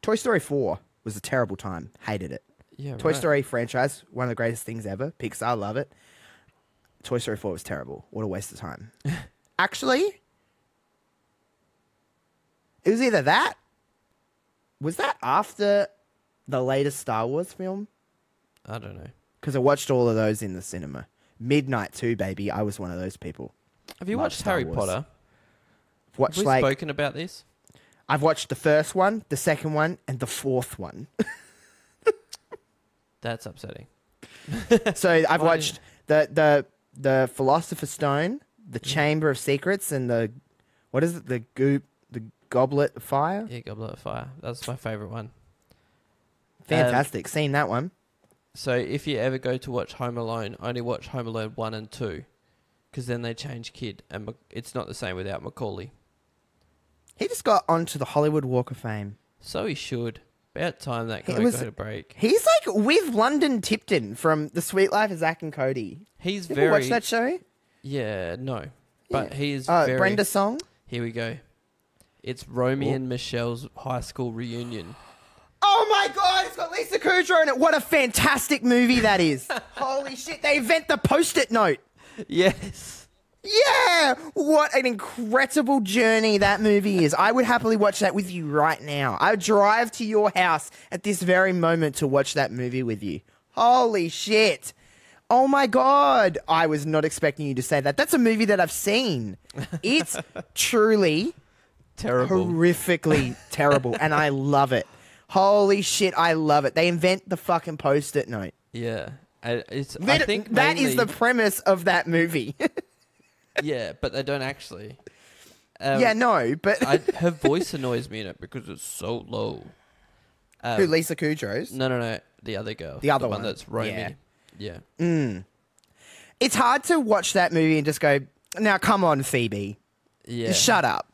Toy Story 4 was a terrible time. Hated it. Yeah, Toy right. Story franchise, one of the greatest things ever. Pixar, love it. Toy Story 4 was terrible. What a waste of time. Actually, it was either that. Was that after the latest Star Wars film? I don't know. Because I watched all of those in the cinema. Midnight too, baby. I was one of those people. Have you Love watched Star Harry Wars. Potter? watched Have we spoken about this? I've watched the first one, the second one, and the fourth one. That's upsetting. So I've Why watched the Philosopher's Stone, the Chamber of Secrets, and the what is it? The Goblet of Fire. Yeah, Goblet of Fire. That's my favourite one. Fantastic. Seen that one. So if you ever go to watch Home Alone, only watch Home Alone 1 and 2. Because then they change kid. And it's not the same without Macaulay. He just got onto the Hollywood Walk of Fame. So he should. About time that guy was- got a break. He's like with London Tipton from The Sweet Life of Zack and Cody. He's You very... ever watch that show? Yeah, no. But Yeah. he is very... Brenda Song. Here we go. It's Romy and Michelle's high school reunion. Oh my god, it's got Lisa Kudrow in it. What a fantastic movie that is. Holy shit, they invent the post-it note. Yes. Yeah, what an incredible journey that movie is. I would happily watch that with you right now. I would drive to your house at this very moment to watch that movie with you. Holy shit. Oh my god. I was not expecting you to say that. That's a movie that I've seen. It's truly Terrible. horrifically terrible, and I love it. Holy shit, I love it. They invent the fucking post-it note. Yeah. I think that is the mainly- premise of that movie. Yeah, but they don't actually. Yeah, no, but Her voice annoys me in it because it's so low. who, Lisa Kudrow's? No. The other girl. The other one one. that's Romy. Yeah. It's hard to watch that movie and just go, now come on, Phoebe. Yeah. Shut up.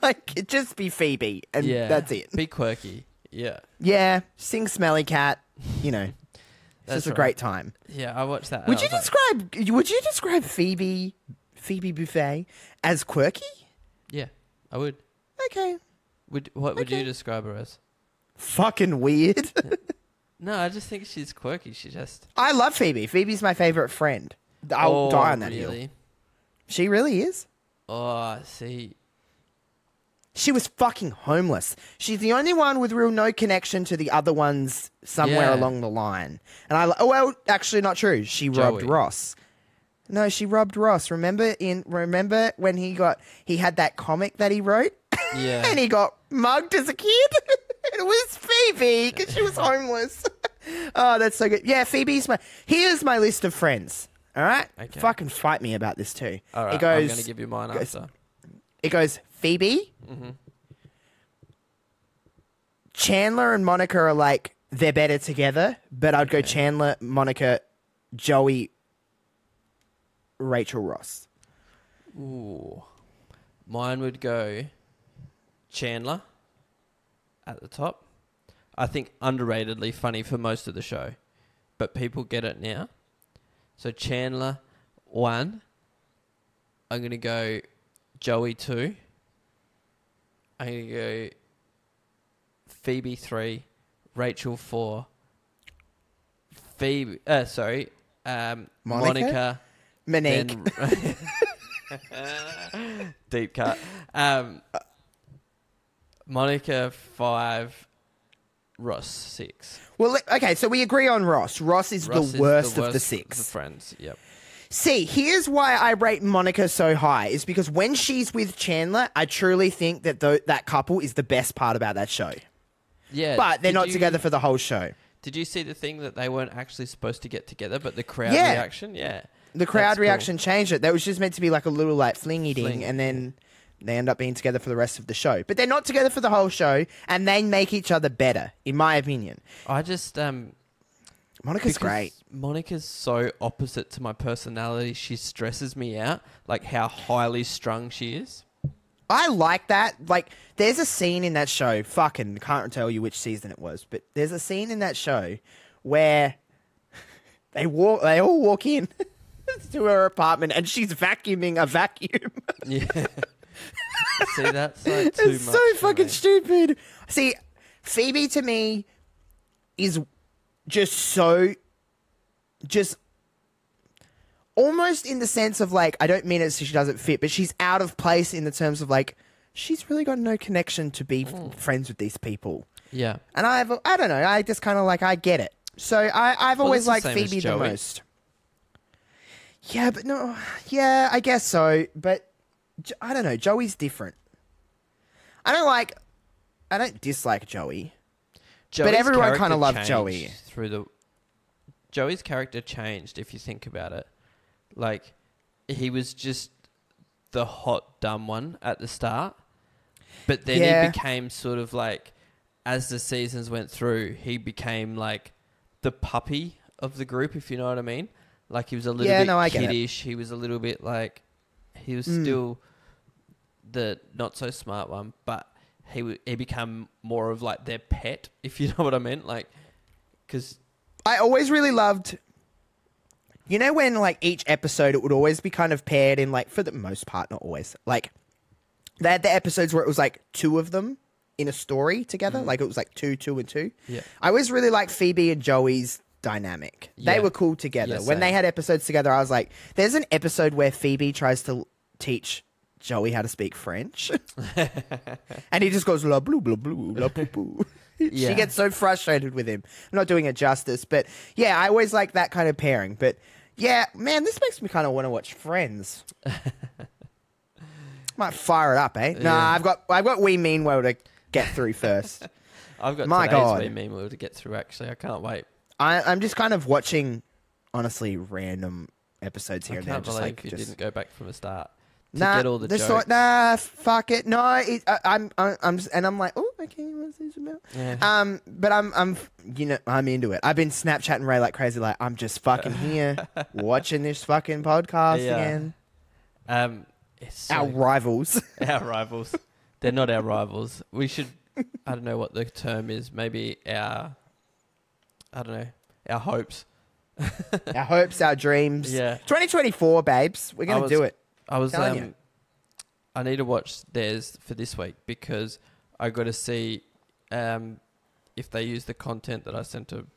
Like, just be Phoebe, and Yeah. that's it. Be quirky. Yeah. Yeah, sing Smelly Cat, you know. It's That's just a right. great time. Yeah, I watched that. and Would I you was like, describe Phoebe Buffet as quirky? yeah, I would. Okay. What would you Okay. describe her as? Fucking weird. No, I just think she's quirky. She just. I love Phoebe. Phoebe's my favorite friend. I'll die on that hill. really? She really is. Oh, see. She was fucking homeless. She's the only one with real no connection to the other ones somewhere Yeah. along the line. And well, actually not true. She robbed Joey. Ross. No, she robbed Ross. Remember when he had that comic that he wrote? Yeah. And he got mugged as a kid? It was Phoebe because she was homeless. Oh, that's so good. Yeah, here's my list of friends. All right? Okay. Fucking fight me about this too. All right, It goes, I'm going to give you mine after. It goes Phoebe, Chandler and Monica are like, they're better together, but I'd go Chandler, Monica, Joey, Rachel, Ross. Ooh. Mine would go Chandler at the top. I think underratedly funny for most of the show, but people get it now. So Chandler, 1. I'm going to go Joey, 2. I'm going to go Phoebe, 3. Rachel, 4. Monica. Monique. Then deep cut. Monica 5, Ross 6. Well, okay, so we agree on Ross. Ross is the worst of the six. The friends, yep. See, here's why I rate Monica so high, is because when she's with Chandler, I truly think that that couple is the best part about that show. Yeah, But they're did not you- together for the whole show. Did you see the thing that they weren't actually supposed to get together, but the crowd Yeah. reaction? Yeah. The crowd That's cool. reaction changed it. That was just meant to be like a little like flingy ding, Fling. and then they end up being together for the rest of the show. But they're not together for the whole show, and they make each other better, in my opinion. I just Monica's because great. Monica's so opposite to my personality. She stresses me out, like how highly strung she is. I like that. Like, there's a scene in that show. Fucking can't tell you which season it was, but there's a scene in that show where they all walk in to her apartment, and she's vacuuming a vacuum. Yeah. See, that's like too It's much. so for fucking me. stupid. See, Phoebe to me is just almost in the sense of like, I don't mean it so she doesn't fit, but she's out of place in the terms of like, she's really got no connection to be friends with these people. Yeah. And I don't know, I just kind of like, I get it. So I've Well, always that's the liked same as Phoebe the Joey. most. Yeah, but no, yeah, I guess so. But I don't know. Joey's different. I don't dislike Joey. Joey's everyone character kinda loved changed Joey. Joey's character changed, if you think about it. Like, he was just the hot, dumb one at the start. But then Yeah. he became sort of like, as the seasons went through, he became like the puppy of the group, if you know what I mean. Like, he was a little bit I get it. kiddish. He was a little bit like, he was still the not so smart one, but he became more of like their pet, if you know what I mean. Like, because I always really loved, you know, when like each episode it would always be kind of paired in, like, for the most part, not always, like they had the episodes where it was like two of them in a story together, like it was like two and two. Yeah. I always really liked Phoebe and Joey's dynamic. They Yeah. were cool together. Yeah, when they same. had episodes together, I was like, there's an episode where Phoebe tries to teach Joey how to speak French. And he just goes, la blue, blah, blue, la boo, boo. Yeah. She gets so frustrated with him. I'm not doing it justice, but yeah, I always like that kind of pairing. But yeah, man, this makes me kind of want to watch Friends. Might fire it up, eh? Yeah. Nah, I've got Wee Meanwell to get through first. I've got My today's God. wee meme to get through, actually. I can't wait. I'm just kind of watching, honestly, random episodes here I and there. can't Just believe like, you just didn't go back from the start to nah, get all the jokes. fuck it. No, I'm like, oh, okay, what's this about? Yeah. But I'm, you know, I'm into it. I've been Snapchatting Ray like crazy. Like, I'm just fucking here watching this fucking podcast Yeah. again. It's so- Our rivals. our rivals. They're not our rivals. We should, I don't know what the term is. Maybe our hopes. Our hopes, our dreams. Yeah. 2024, babes. We're gonna do it. I was Telling you. I need to watch theirs for this week because I got to see if they use the content that I sent to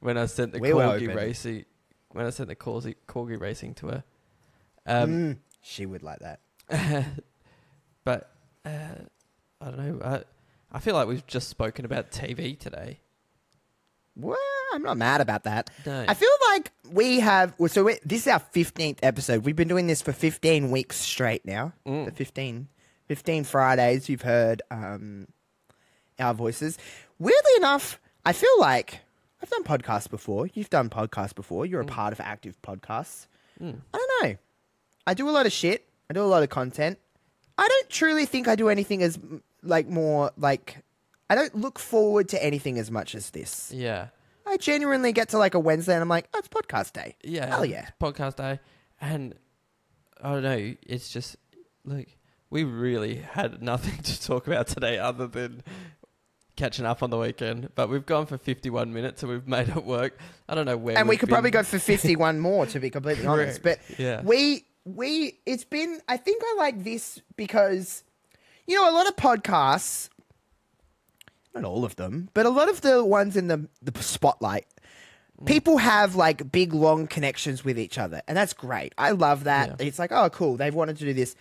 when I sent the We were corgi hoping. racing corgi racing to her. She would like that. But I don't know. I feel like we've just spoken about TV today. Well, I'm not mad about that. No. I feel like we have. This is our 15th episode. We've been doing this for 15 weeks straight now. The 15 Fridays. You've heard our voices. Weirdly enough, I feel like I've done podcasts before. You've done podcasts before. You're a part of Active Podcasts. I don't know. I do a lot of shit. I do a lot of content. I don't truly think I do anything as more like. I don't look forward to anything as much as this. Yeah. I genuinely get to like a Wednesday and I'm like, oh, it's podcast day. Yeah. Hell yeah. It's podcast day. And I don't know. It's just, like, we really had nothing to talk about today other than catching up on the weekend. But we've gone for 51 minutes and we've made it work. I don't know where And we we've could been. probably go for 51 more, to be completely honest. But Yeah. it's been, I think I like this because, you know, a lot of podcasts, not all of them, but a lot of the ones in the spotlight, people have like big, long connections with each other. And that's great. I love that. Yeah. It's like, oh, cool. They've wanted to do this.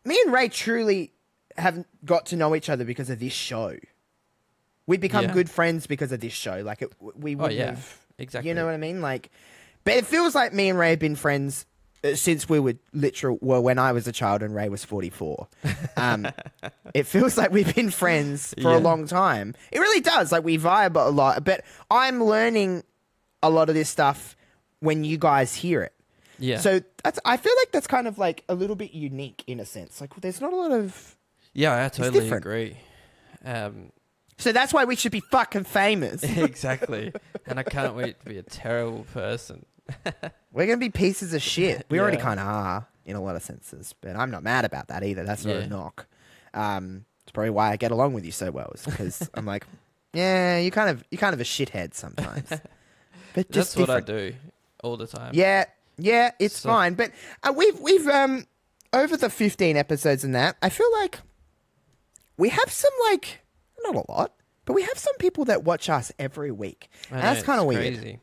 Me and Ray truly have got to know each other because of this show. We become Yeah. good friends because of this show. Like, we wouldn't yeah. have... Exactly. You know what I mean? Like, but it feels like me and Ray have been friends since we were when I was a child and Ray was 44. It feels like we've been friends for Yeah. a long time. It really does. Like, we vibe a lot, but I'm learning a lot of this stuff when you guys hear it. Yeah. So I feel like that's kind of like a little bit unique in a sense. Like, there's not a lot of... yeah, I totally different. agree. So that's why we should be fucking famous. Exactly. And I can't wait to be a terrible person. We're going to be pieces of shit. We already Yeah. kind of are in a lot of senses, but I'm not mad about that either. That's not Yeah. a knock. It's probably why I get along with you so well, is because I'm like, yeah, you're kind of a shithead sometimes. But just That's what I different. do all the time. Yeah, it's So- fine. But we've over the 15 episodes and that, I feel like we have some, like, not a lot, but we have some people that watch us every week. I And know, that's kind of it's weird.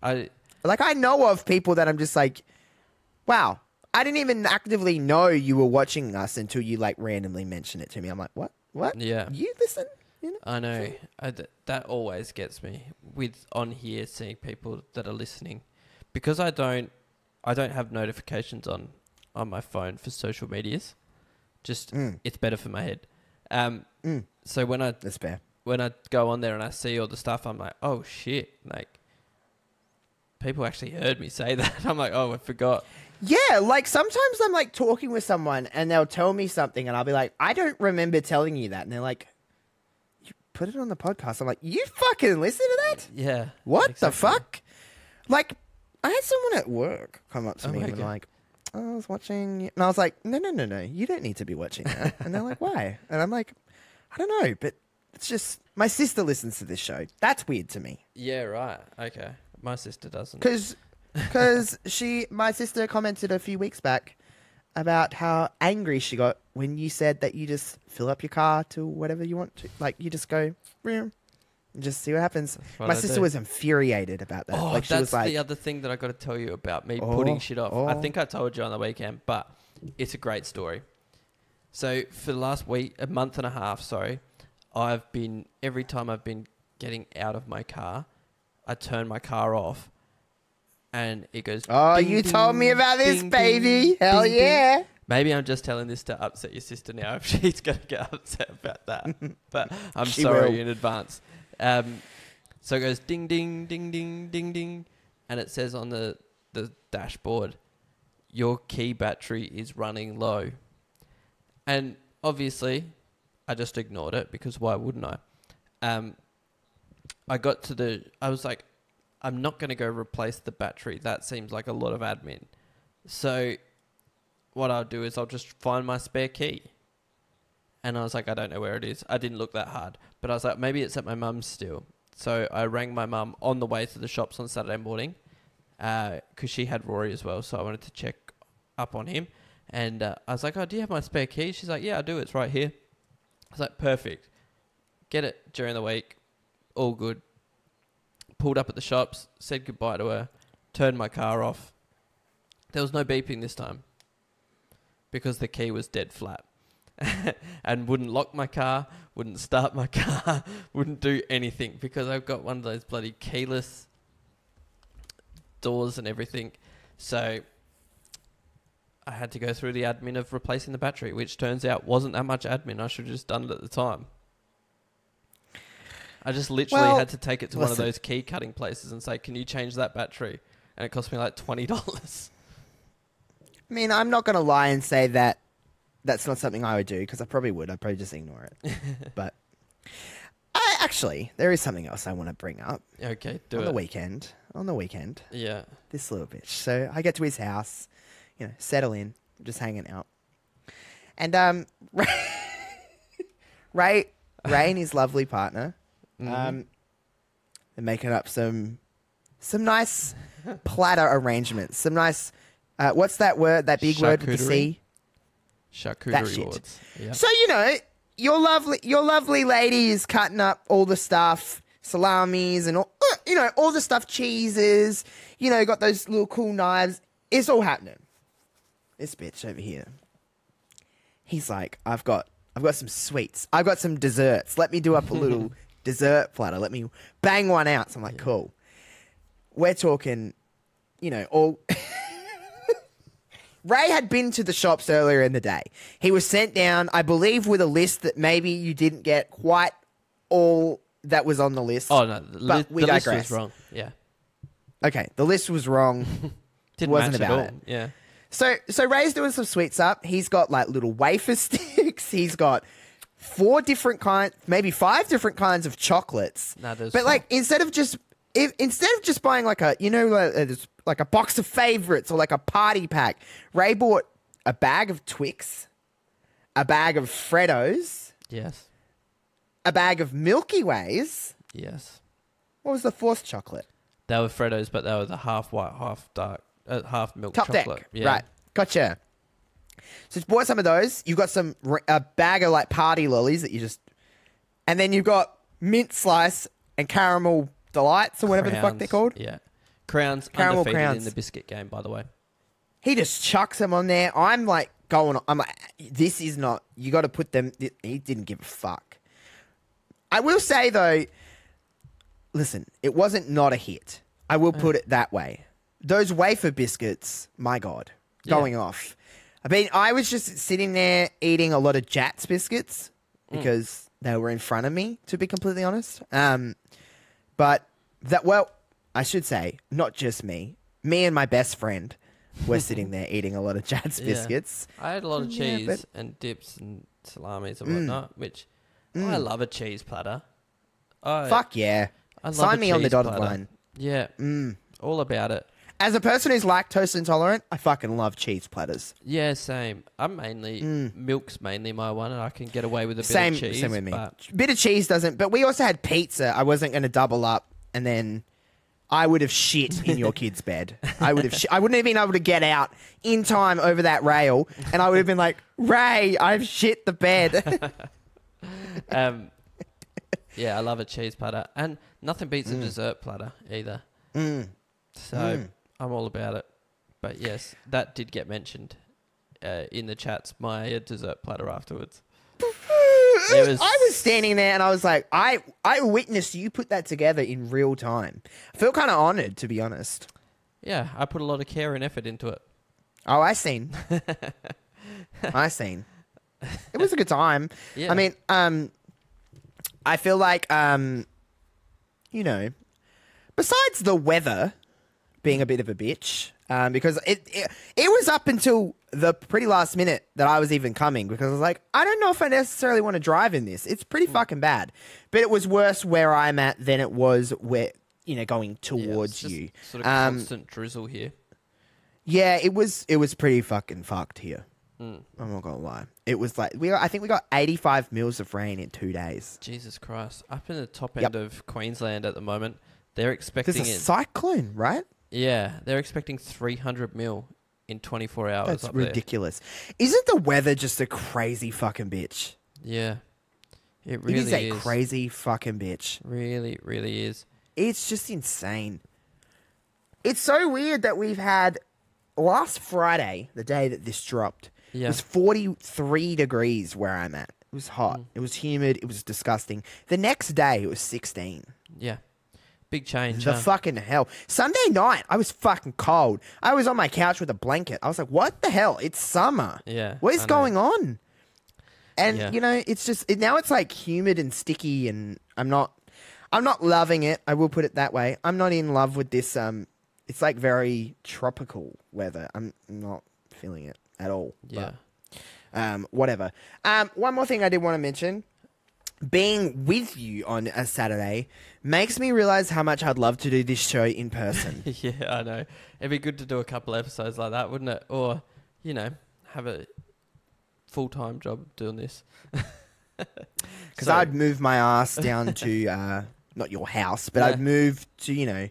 Crazy. Like, I know of people that I'm just like, wow, I didn't even actively know you were watching us until you, like, randomly mentioned it to me. I'm like, what? Yeah. You listen? You know? I know. That always gets me with on here seeing people that are listening, because I don't have notifications on on my phone for social medias. Just it's better for my head. So That's fair. when I go on there and I see all the stuff, I'm like, oh shit, like people actually heard me say that. I'm like, oh, I forgot. Yeah, like sometimes I'm like talking with someone and they'll tell me something and I'll be like, I don't remember telling you that. And they're like, you put it on the podcast. I'm like, you fucking listen to that? Yeah. What exactly. the fuck? Like, I had someone at work come up to Oh me my and God. like, oh, I was watching, and I was like, no, you don't need to be watching that. And they're like, why? And I'm like, I don't know, but it's just, my sister listens to this show. That's weird to me. Yeah, right. Okay. My sister doesn't. Because my sister commented a few weeks back about how angry she got when you said that you just fill up your car to whatever you want to. Like, you just go, "Vroom," and just see what happens. what My I sister do. was infuriated about that. Oh, like, she that's was like, the other thing that I got to tell you about me Oh, putting shit off. I oh. think I told you on the weekend, but it's a great story. So for the last week, a month and a half, sorry, every time I've been getting out of my car, I turn my car off and it goes, oh, ding, you ding, told me about this, ding, baby. ding, Hell ding, yeah. ding. Maybe I'm just telling this to upset your sister now if she's going to get upset about that. But I'm She sorry will. in advance. So it goes ding, ding, ding, ding, ding, ding. And it says on the dashboard, your key battery is running low. And obviously, I just ignored it because why wouldn't I? I was like, I'm not going to go replace the battery. That seems like a lot of admin. So what I'll do is I'll just find my spare key. And I was like, I don't know where it is. I didn't look that hard. But I was like, maybe it's at my mum's still. So I rang my mum on the way to the shops on Saturday morning because she had Rory as well. So I wanted to check up on him. And I was like, oh, do you have my spare key? She's like, yeah, I do. It's right here. I was like, perfect. Get it during the week. All good. Pulled up at the shops, said goodbye to her, turned my car off. There was no beeping this time because the key was dead flat and wouldn't lock my car, wouldn't start my car, wouldn't do anything because I've got one of those bloody keyless doors and everything. So I had to go through the admin of replacing the battery, which turns out wasn't that much admin. I should have just done it at the time. I just literally had to take it to one of those key cutting places and say, can you change that battery? And it cost me like $20. I mean, I'm not going to lie and say that that's not something I would do because I probably would. I'd probably just ignore it. But there is something else I want to bring up. Okay, do on it. On the weekend. Yeah. This little bitch. So I get to his house, settle in, just hanging out. And Ray and his lovely partner, they're making up some nice platter arrangements. Some nice, what's that word? That big word with the C? That Charcuterie shit. boards. Yeah. So your lovely lady is cutting up all the stuff, salamis and all, all the stuff, cheeses. Got those little cool knives. It's all happening. This bitch over here. He's like, I've got some sweets. I've got some desserts. Let me do up a little dessert platter. Let me bang one out. So I'm like, cool. We're talking, all. Ray had been to the shops earlier in the day. He was sent down, I believe, with a list that maybe you didn't get quite all that was on the list. Oh, no. But we the list digress. was wrong. Yeah. Okay, the list was wrong. Didn't Wasn't match about at all. it. Yeah. So Ray's doing some sweets up. He's got like little wafer sticks. He's got 4 different kinds, maybe 5 different kinds of chocolates. No, there's but like instead of just buying like a like a box of favorites or like a party pack, Ray bought a bag of Twix, a bag of Freddos, Yes. a bag of Milky Ways. Yes. What was the 4th chocolate? They were Freddos, but they were the half white, half dark, half milk Top chocolate. deck. Yeah. Right. Gotcha. So you bought some of those. You've got a bag of like party lollies that you just, and then you've got mint slice and caramel delights or whatever the fuck they're called. Yeah. Crowns, Caramel undefeated crowns. in the biscuit game, by the way. He just chucks them on there. I'm like, this is not, you got to put them, he didn't give a fuck. I will say though, listen, it wasn't not a hit. I will put it that way. Those wafer biscuits, my God, going off. I was just sitting there eating a lot of Jats biscuits because they were in front of me, to be completely honest. But I should say, not just me. Me and my best friend were sitting there eating a lot of Jats biscuits. I had a lot of Yeah, cheese and dips and salamis and whatnot, which I love a cheese platter. Fuck yeah. I love Sign a me on the cheese dotted platter. line. Yeah, all about it. As a person who's lactose intolerant, I fucking love cheese platters. Yeah, same. I'm mainly milk's mainly my one, and I can get away with a bit Same, of cheese. same with me. But Bit of cheese doesn't, but we also had pizza. I wasn't going to double up, and then I would have shit in your kid's bed. I would have. I wouldn't have been able to get out in time over that rail, and I would have been like, Ray, I've shit the bed. yeah, I love a cheese platter, and nothing beats a dessert platter either. So I'm all about it. But yes, that did get mentioned in the chats. My dessert platter afterwards. I was standing there and I was like, I witnessed you put that together in real time. I feel kind of honored, to be honest. Yeah, I put a lot of care and effort into it. Oh, I seen. It was a good time. Yeah. I mean, I feel like, you know, besides the weather being a bit of a bitch, because it was up until the pretty last minute that I was even coming, because I was like, I don't know if I necessarily want to drive in this. It's pretty fucking bad. But it was worse where I'm at than it was where, you know, going towards it's just you. Sort of constant drizzle here. Yeah, it was pretty fucking fucked here. I'm not gonna lie. It was like I think we got 85 mils of rain in 2 days. Jesus Christ! Up in the top end of Queensland at the moment, they're expecting There's a cyclone, right? Yeah, they're expecting 300 mil in 24 hours. That's up ridiculous. Isn't the weather just a crazy fucking bitch? There. Yeah, it It really is a crazy fucking bitch. Really, really is. It's just insane. It's so weird that we've had last Friday, the day that this dropped, Yeah. it was 43 degrees where I'm at. It was hot. It was humid. It was disgusting. The next day, it was 16. Yeah, big change. The huh? fucking hell. Sunday night, I was fucking cold. I was on my couch with a blanket. I was like, what the hell? It's summer. Yeah, What is I know. going on? And, Yeah. you know, it's just, now it's like humid and sticky, and I'm not loving it. I will put it that way. I'm not in love with this. It's like very tropical weather. I'm not feeling it at all. Yeah. But, whatever. One more thing I did want to mention. Being with you on a Saturday makes me realize how much I'd love to do this show in person. Yeah, I know. It'd be good to do a couple episodes like that, wouldn't it? Or, you know, have a full-time job doing this. Because I'd move my ass down to, not your house, but I'd move to, you know,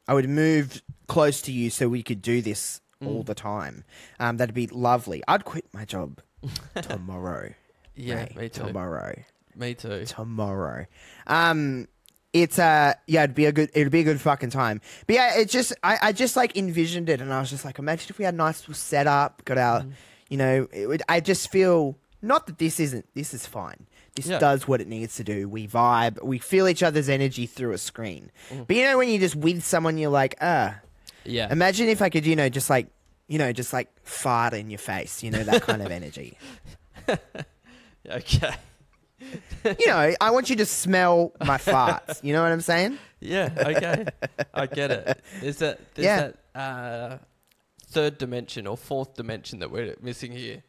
I would move close to you so we could do this all the time. That'd be lovely. I'd quit my job tomorrow. Yeah, Ray, me too. Tomorrow. Me too. Tomorrow. It's it'd be a good fucking time. But yeah, it just I just like envisioned it, and I was just like, imagine if we had a nice little setup, got our, you know, I just feel not that this is fine. This does what it needs to do. We vibe, we feel each other's energy through a screen. But you know, when you're just with someone, you're like, Yeah. imagine if I could, you know, just like fart in your face, you know, that kind of energy. Okay. You know, I want you to smell my farts. You know what I'm saying? Yeah, okay. I get it. There's that third dimension or fourth dimension that we're missing here.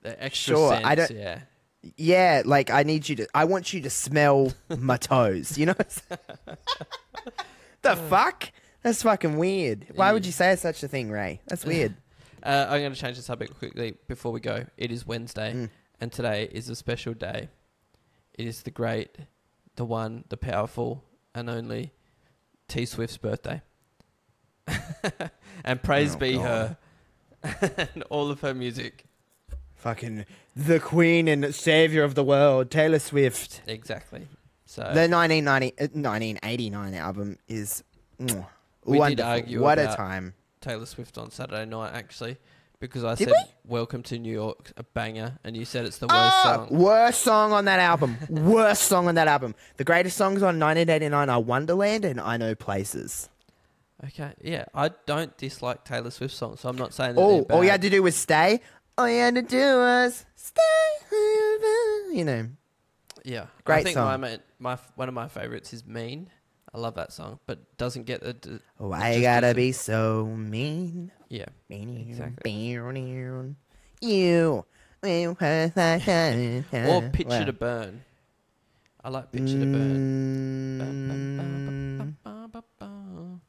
The extra Sure, sense, I don't- yeah. Yeah, like I want you to smell my toes. You know? The fuck? That's fucking weird. Why would you say such a thing, Ray? That's weird. I'm going to change the subject quickly before we go. It is Wednesday, and today is a special day. It is the great, the one, the powerful, and only T Swift's birthday. And praise be God. her and all of her music. Fucking the queen and savior of the world, Taylor Swift. Exactly. So The 1989 album is We wonderful. did argue What a about time. Taylor Swift on Saturday night, actually, because I Did said we? Welcome to New York, a banger, and you said it's the worst song. Worst song on that album. Worst song on that album. The greatest songs on 1989 are Wonderland and I Know Places. Okay, yeah, I don't dislike Taylor Swift songs, so I'm not saying that Oh, they're bad. all you had to do was stay. All you had to do was stay. You know. Yeah, Great I think song. one of my favorites is "Mean." I love that song, but doesn't get the Why just you gotta doesn't- be so mean? yeah. Exactly. You. Or "Picture to Burn." I like "Picture to Burn." Mm,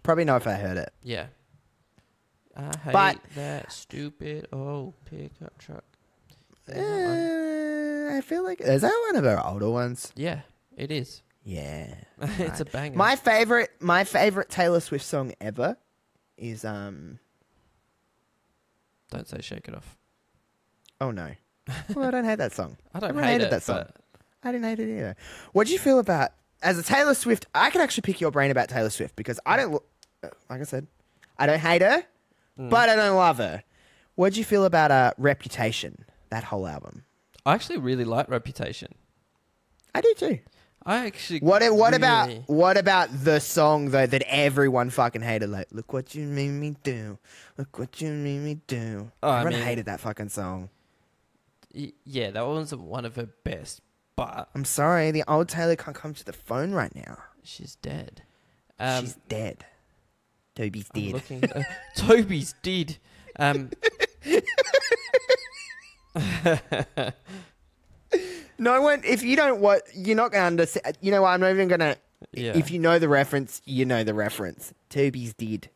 probably not if I heard it. Yeah. I hate But- that stupid old pickup truck. You know that one? I feel like is that one of our older ones? Yeah, it is. Yeah, It's a banger. my favorite Taylor Swift song ever is Don't say "Shake It Off." Oh no, well I don't hate that song. I don't Everyone hate hated it, that song. but I didn't hate it either. What do you feel about as a Taylor Swift? I can actually pick your brain about Taylor Swift because I don't like I said, I don't hate her, but I don't love her. What do you feel about Reputation? That whole album. I actually really like "Reputation." I do too. I actually What about really- the song though that everyone fucking hated? Like, look what you made me do. Look what you made me do. Oh, I Everyone mean- hated that fucking song. Yeah, that wasn't one of her best, but I'm sorry, the old Taylor can't come to the phone right now. she's dead. She's dead. Toby's I'm dead. looking. Toby's dead. No one. If you don't, you're not gonna understand. You know what? I'm not even gonna. Yeah. If you know the reference, you know the reference. Toby's dead.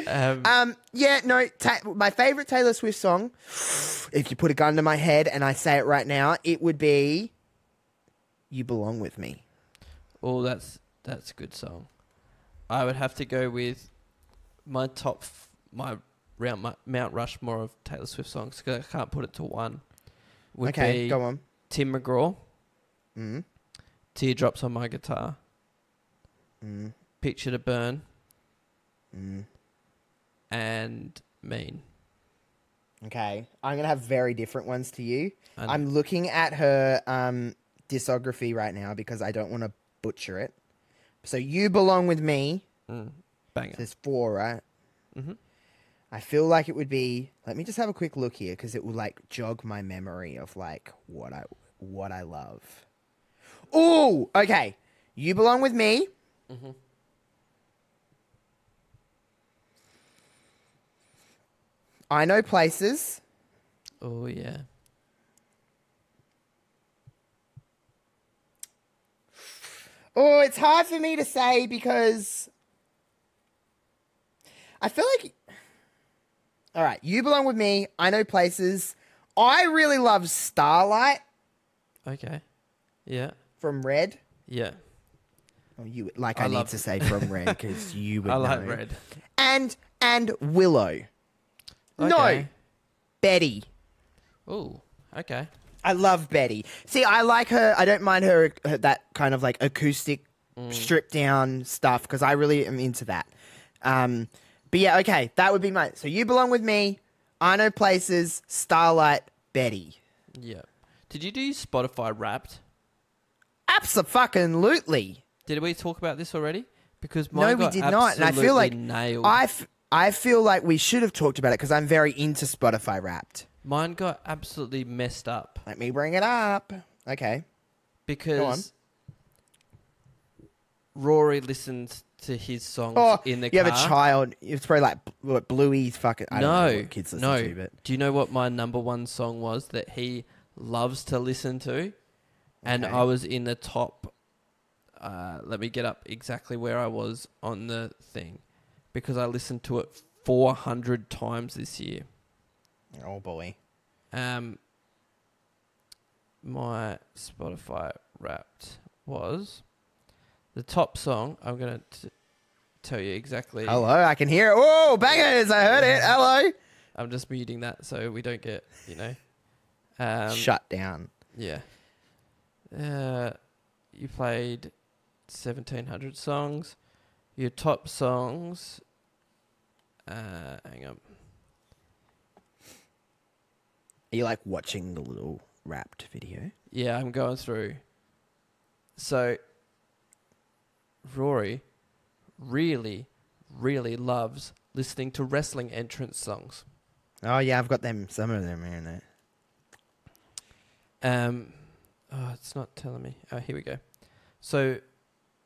Yeah. No. My favorite Taylor Swift song. If you put a gun to my head and I say it right now, it would be "You Belong with Me." Oh, that's a good song. I would have to go with my top, my Mount Rushmore of Taylor Swift songs because I can't put it to one. Would Okay, be go on. Tim McGraw, Mm. Teardrops on My Guitar, Mm. Picture to Burn, Mm. and Mean. Okay, I'm gonna have very different ones to you. I know. I'm looking at her discography right now because I don't want to butcher it. So "You Belong with Me." Banger. There's 4, right? Mm-hmm. I feel like it would be. Let me just have a quick look here because it will like jog my memory of like what I love. Oh, okay. "You Belong with Me." Mm-hmm. "I Know Places." Oh yeah. Oh, it's hard for me to say because I feel like. All right, "You Belong with Me." "I Know Places." I really love "Starlight" Okay. Yeah. from Red. Yeah. Oh, you like I I, need love- to say from Red because you would I like know. Red. And "Willow." No, Okay. Betty. Oh. Okay. I love Betty. See, I like her. I don't mind her that kind of like acoustic, stripped down stuff because I really am into that. But yeah, okay, that would be my. So "You Belong with Me," "I Know Places," "Starlight," Betty. Yeah. Did you do Spotify Wrapped? Abso-fucking-lutely. Did we talk about this already? Because No, mine we got did not. And I feel like absolutely nailed. I feel like we should have talked about it because I'm very into Spotify Wrapped. Mine got absolutely messed up Let me bring it up. Okay. because Rory listens to his songs Oh, in the you car. have a child. It's probably like what, Bluey's fucking. I don't know No, what kids listen no. to, but Do you know what my number one song was that he loves to listen to? And Okay. I was in the top. Let me get up exactly where I was on the thing, because I listened to it 400 times this year. oh boy. My Spotify Wrapped was the top song. I'm gonna tell you exactly. Hello, I can hear it. Oh, bangers! I heard it. Hello. I'm just muting that so we don't get Shut down. Yeah. You played 1,700 songs. Your top songs. Hang on. Are you like watching the little Wrapped video? Yeah, I'm going through. So, Rory really, really loves listening to wrestling entrance songs. Oh yeah, I've got them. Some of them are in there. Oh, it's not telling me. Oh, here we go. So,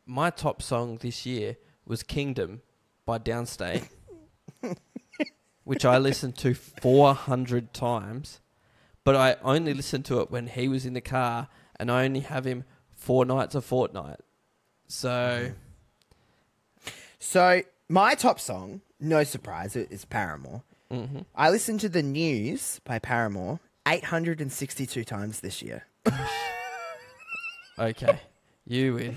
my top song this year was Kingdom by Downstate, which I listened to 400 times, but I only listened to it when he was in the car, and I only have him 4 nights a fortnight. So, So my top song, no surprise, is Paramore. mm-hmm. I listened to The News by Paramore 862 times this year. Okay, you win.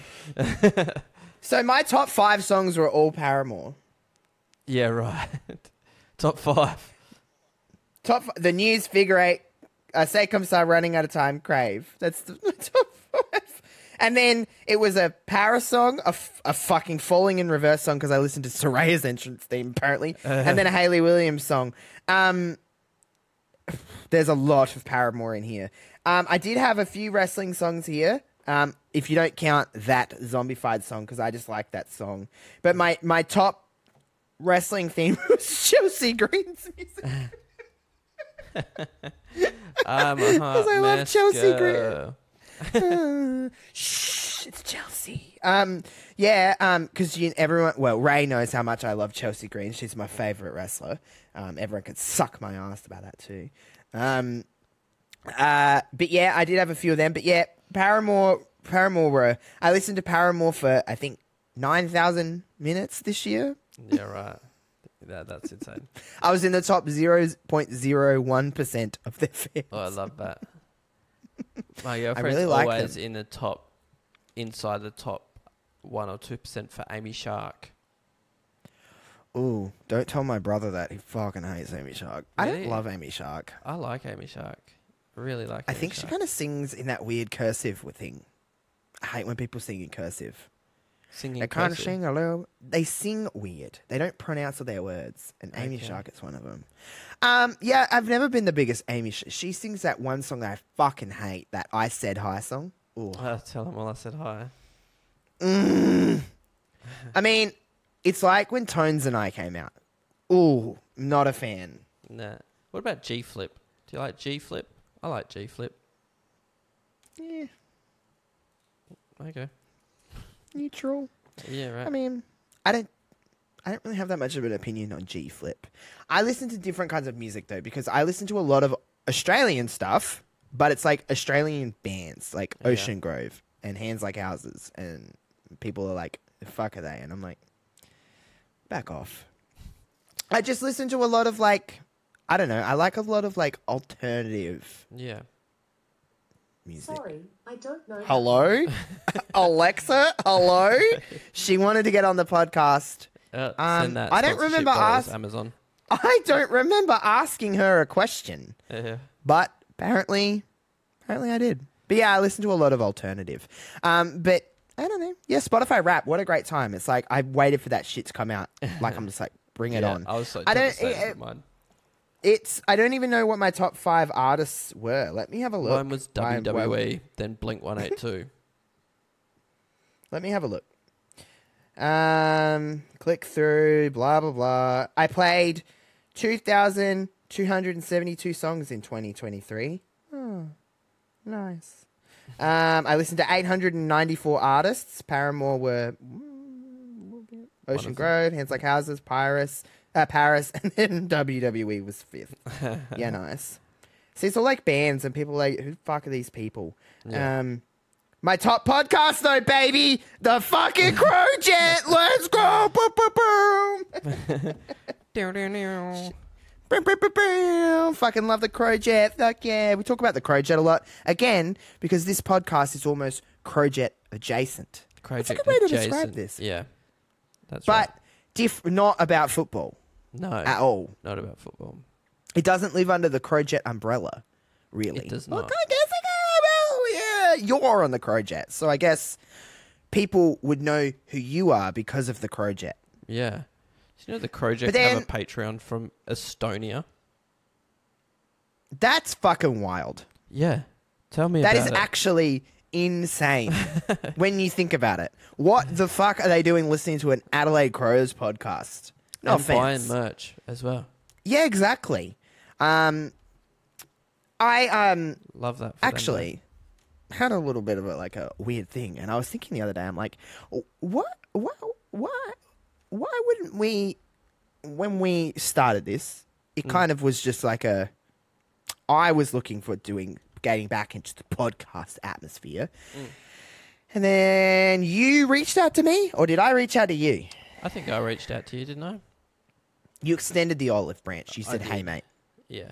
So my top 5 songs were all Paramore. Yeah, right. Top 5. The News, Figure Eight, Say Come Star, Running Out of Time, Crave. That's the top 5. And then it was a Paris song, a fucking Falling in Reverse song because I listened to Soraya's entrance theme apparently, and then a Hayley Williams song. There's a lot of Paramore in here. I did have a few wrestling songs here. If you don't count that Zombified song, because I just like that song. But my top wrestling theme was Chelsea Green's music. Because I love Chelsea Green. Shh, it's Chelsea. Because everyone, well, Ray knows how much I love Chelsea Green. She's my favorite wrestler. Everyone could suck my ass about that too. But yeah, I did have a few of them. But yeah, Paramore were. I listened to Paramore for I think 9,000 minutes this year. Yeah, right. That's insane. I was in the top 0.01% of their fans. Oh, I love that. My girlfriend's really like always them. in the top, inside the top 1 or 2% for Amy Shark. Ooh, don't tell my brother that. He fucking hates Amy Shark. I Really? don't love Amy Shark. I like Amy Shark. Really like I Amy think she Shark. kind of sings in that weird cursive thing. I hate when people sing in cursive. Singing They can't cursive. sing hello. They sing weird. They don't pronounce all their words. And Amy Okay. Shark is one of them. Yeah, I've never been the biggest Amy. She sings that one song that I fucking hate. That I Said Hi song. Ooh. Tell him while I said hi. I mean, it's like when Tones and I came out. Ooh, not a fan. Nah. What about G Flip? Do you like G Flip? I like G Flip. Yeah, Okay. neutral. Yeah, right. I mean, I don't really have that much of an opinion on G Flip. I listen to different kinds of music though, because I listen to a lot of Australian stuff, but it's like Australian bands like Yeah. Ocean Grove and Hands Like Houses, and people are like, "The fuck are they?" And I'm like, back off. I just listen to a lot of like, I don't know. I like a lot of like alternative Yeah. music. Sorry, I don't know. Hello, Alexa. Hello. She wanted to get on the podcast. Send that I don't sponsorship remember dollars, us- Amazon. I don't remember asking her a question, Yeah. but apparently I did. But yeah, I listen to a lot of alternative. But I don't know. Yeah, Spotify Rap. What a great time. It's like I waited for that shit to come out. Like I'm just like, bring it Yeah, on. I was so I don't- devastated with mine. I don't even know what my top 5 artists were. Let me have a look. Mine was WWE, then Blink 182. Let me have a look. Click through, blah, blah, blah. I played 2,272 songs in 2023. Oh, nice. I listened to 894 artists. Paramore were Ocean them. Grove, Hands Like Houses, Paris, and then WWE was 5th. Yeah, nice. See, it's all like bands, and people are like, who the fuck are these people? Yeah. My top podcast, though, baby, the fucking Crow Jet. Let's go! Boom, boom, boom. Boom, boom, boom, boom. Fucking love the Crow Jet. Fuck yeah. We talk about the Crow Jet a lot. Again, because this podcast is almost Crow Jet adjacent. That's a good way to describe adjacent. this. Yeah. That's But right. not about football No. at all. Not about football. It doesn't live under the Crow Jet umbrella, really. It does Well, not. I guess you're on the Crow Jet, so I guess people would know who you are because of the Crow Jet. Yeah. Do you know the Project But then- have a Patreon from Estonia? That's fucking wild. Yeah. Tell me That about is it. actually insane when you think about it. What the fuck are they doing listening to an Adelaide Crows podcast? No and offense. buying merch as well. Yeah, exactly. I Love that. For actually had a little bit of a weird thing, and I was thinking the other day, I'm like, why wouldn't we, when we started this, it kind of was just I was looking for getting back into the podcast atmosphere. And then you reached out to me, or did I reach out to you? I think I reached out to you, didn't I? You extended the olive branch. You I said, did. hey, mate. Yeah.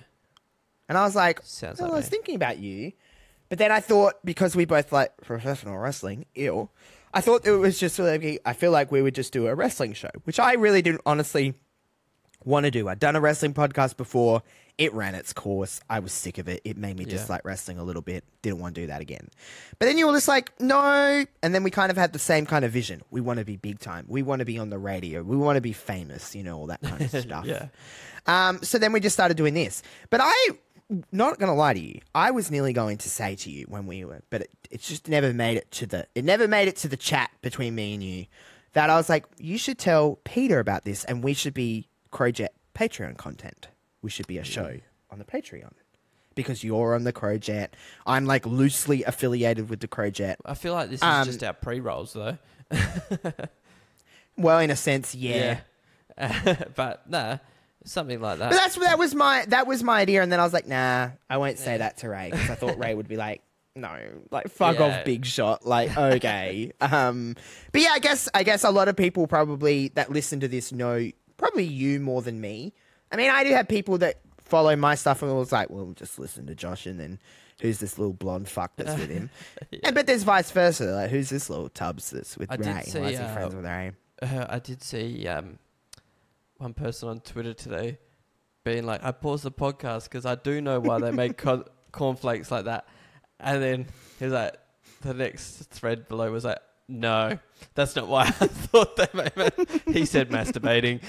And I was like, Sounds well, like I was me. thinking about you. But then I thought, because we both like professional wrestling, I thought it was just I feel like we would just do a wrestling show, which I really didn't honestly want to do. I'd done a wrestling podcast before. It ran its course. I was sick of it. It made me Yeah. dislike wrestling a little bit. Didn't want to do that again. But then you were just like, no. And then we kind of had the same kind of vision. We want to be big time. We want to be on the radio. We want to be famous, all that kind of stuff. Yeah. So then we just started doing this. But not going to lie to you, I was nearly going to say to you when we were, but it just never made it to the chat between me and you, that I was like, you should tell Peter about this, and we should be Crowjet Patreon content. We should be a show on the Patreon. Because you're on the Crowjet. I'm loosely affiliated with the Crowjet. I feel like this is just our pre-rolls, though. Well, in a sense, yeah. But, nah, something like that. But that was my idea, and then I was like, nah, I won't say that to Ray, because I thought Ray would be like, no, fuck Yeah. off, big shot, okay. But yeah, I guess a lot of people probably that listen to this know probably you more than me. I mean, I do have people that follow my stuff and it was like, well, just listen to Josh, and then who's this little blonde fuck that's with him? But there's vice versa. Who's this little Tubbs that's with I Ray? did see, Why is he friends with Ray? I did see one person on Twitter today being like, I paused the podcast because I do know why they make cornflakes like that. And then he was like, the next thread below was like, no, that's not why I thought they made it. He said masturbating.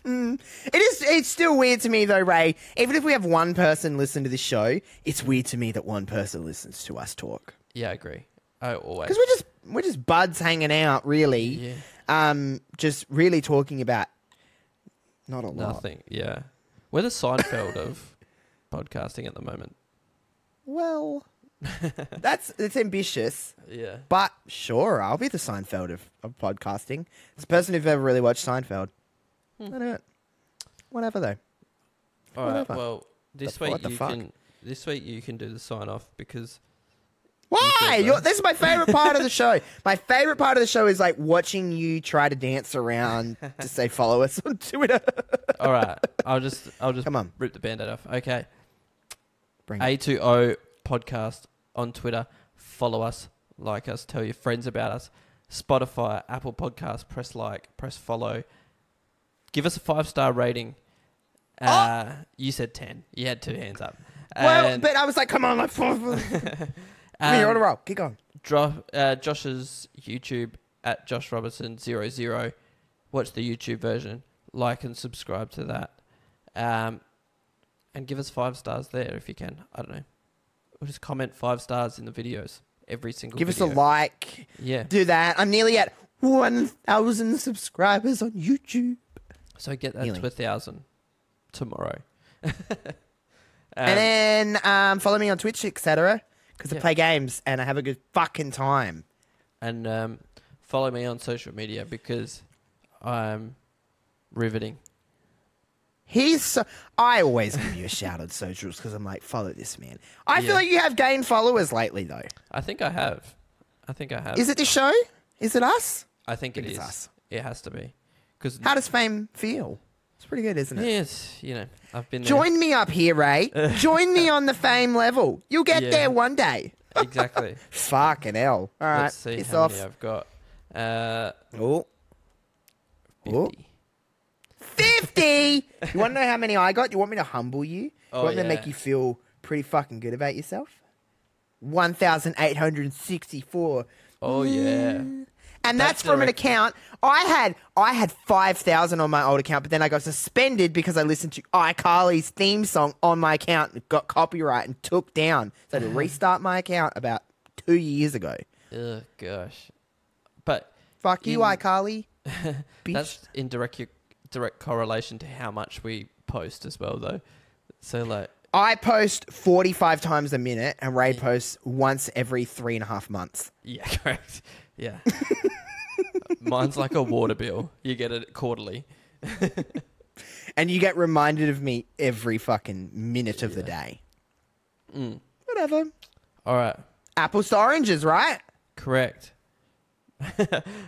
It's still weird to me though, Ray. Even if we have one person listen to this show, it's weird to me that one person listens to us talk. Yeah, I agree. I always. Because we're just buds hanging out, really. Yeah. Just really talking about not a lot. Nothing. Yeah. We're the Seinfeld of podcasting at the moment. Well, it's ambitious, Yeah. but sure, I'll be the Seinfeld of podcasting. It's a person who've ever really watched Seinfeld. I don't. Whatever though. All right. Whatever. Well, this What week the you fuck? can. This week you can do the sign off because. Why? You said This is my favorite part of the show. My favorite part of the show is watching you try to dance around to say follow us on Twitter. All right. I'll just Come on. rip the band-aid off. Okay. Bring it. A2O podcast on Twitter. Follow us, like us, tell your friends about us. Spotify, Apple Podcasts, press like, press follow. Give us a 5-star rating. You said 10. You had 2 hands up. Well, And, but I was like, come on, we're on a roll. Keep going. Josh's YouTube at Josh Robertson 00. Watch the YouTube version. Like and subscribe to that. And give us 5 stars there if you can. I don't know. Or just comment 5 stars in the videos. Every single Give video. us a like. Yeah. Do that. I'm nearly at 1,000 subscribers on YouTube. So get that Nearly. to 1,000 tomorrow. And then follow me on Twitch, etc. Because I Yeah. play games and I have a good fucking time. And follow me on social media because I'm riveting. I always give you a shout on socials because I'm like, follow this man. I feel Yeah. like you have gained followers lately, though. I think I have. Is it this show? Is it us? I think it it's is. us. It has to be. Because How does fame feel? It's pretty good, isn't it? yes, I've been there. Join me up here, Ray. Join me on the fame level. You'll get Yeah. there one day. Exactly. Fucking hell. All right. Let's see piss how off. many I've got. Oh. 50. 50! You want to know how many I got? You want me to humble you? You Oh, want me to yeah. make you feel pretty fucking good about yourself? 1,864. Oh, yeah. And that's from an account. I had 5,000 on my old account, but then I got suspended because I listened to iCarly's theme song on my account and got copyright and took down. So I had to restart my account about 2 years ago. Oh gosh. But Fuck you, iCarly. that's in direct correlation to how much we post as well, though. So like, I post 45 times a minute, and Ray posts once every 3.5 months. yeah, correct. Yeah. Mine's like a water bill. You get it quarterly. And you get reminded of me every fucking minute of the day. Whatever. All right. Apples to oranges, right? Correct.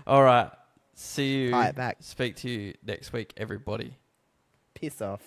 All right. See you. All right, back. Speak to you next week, everybody. Piss off.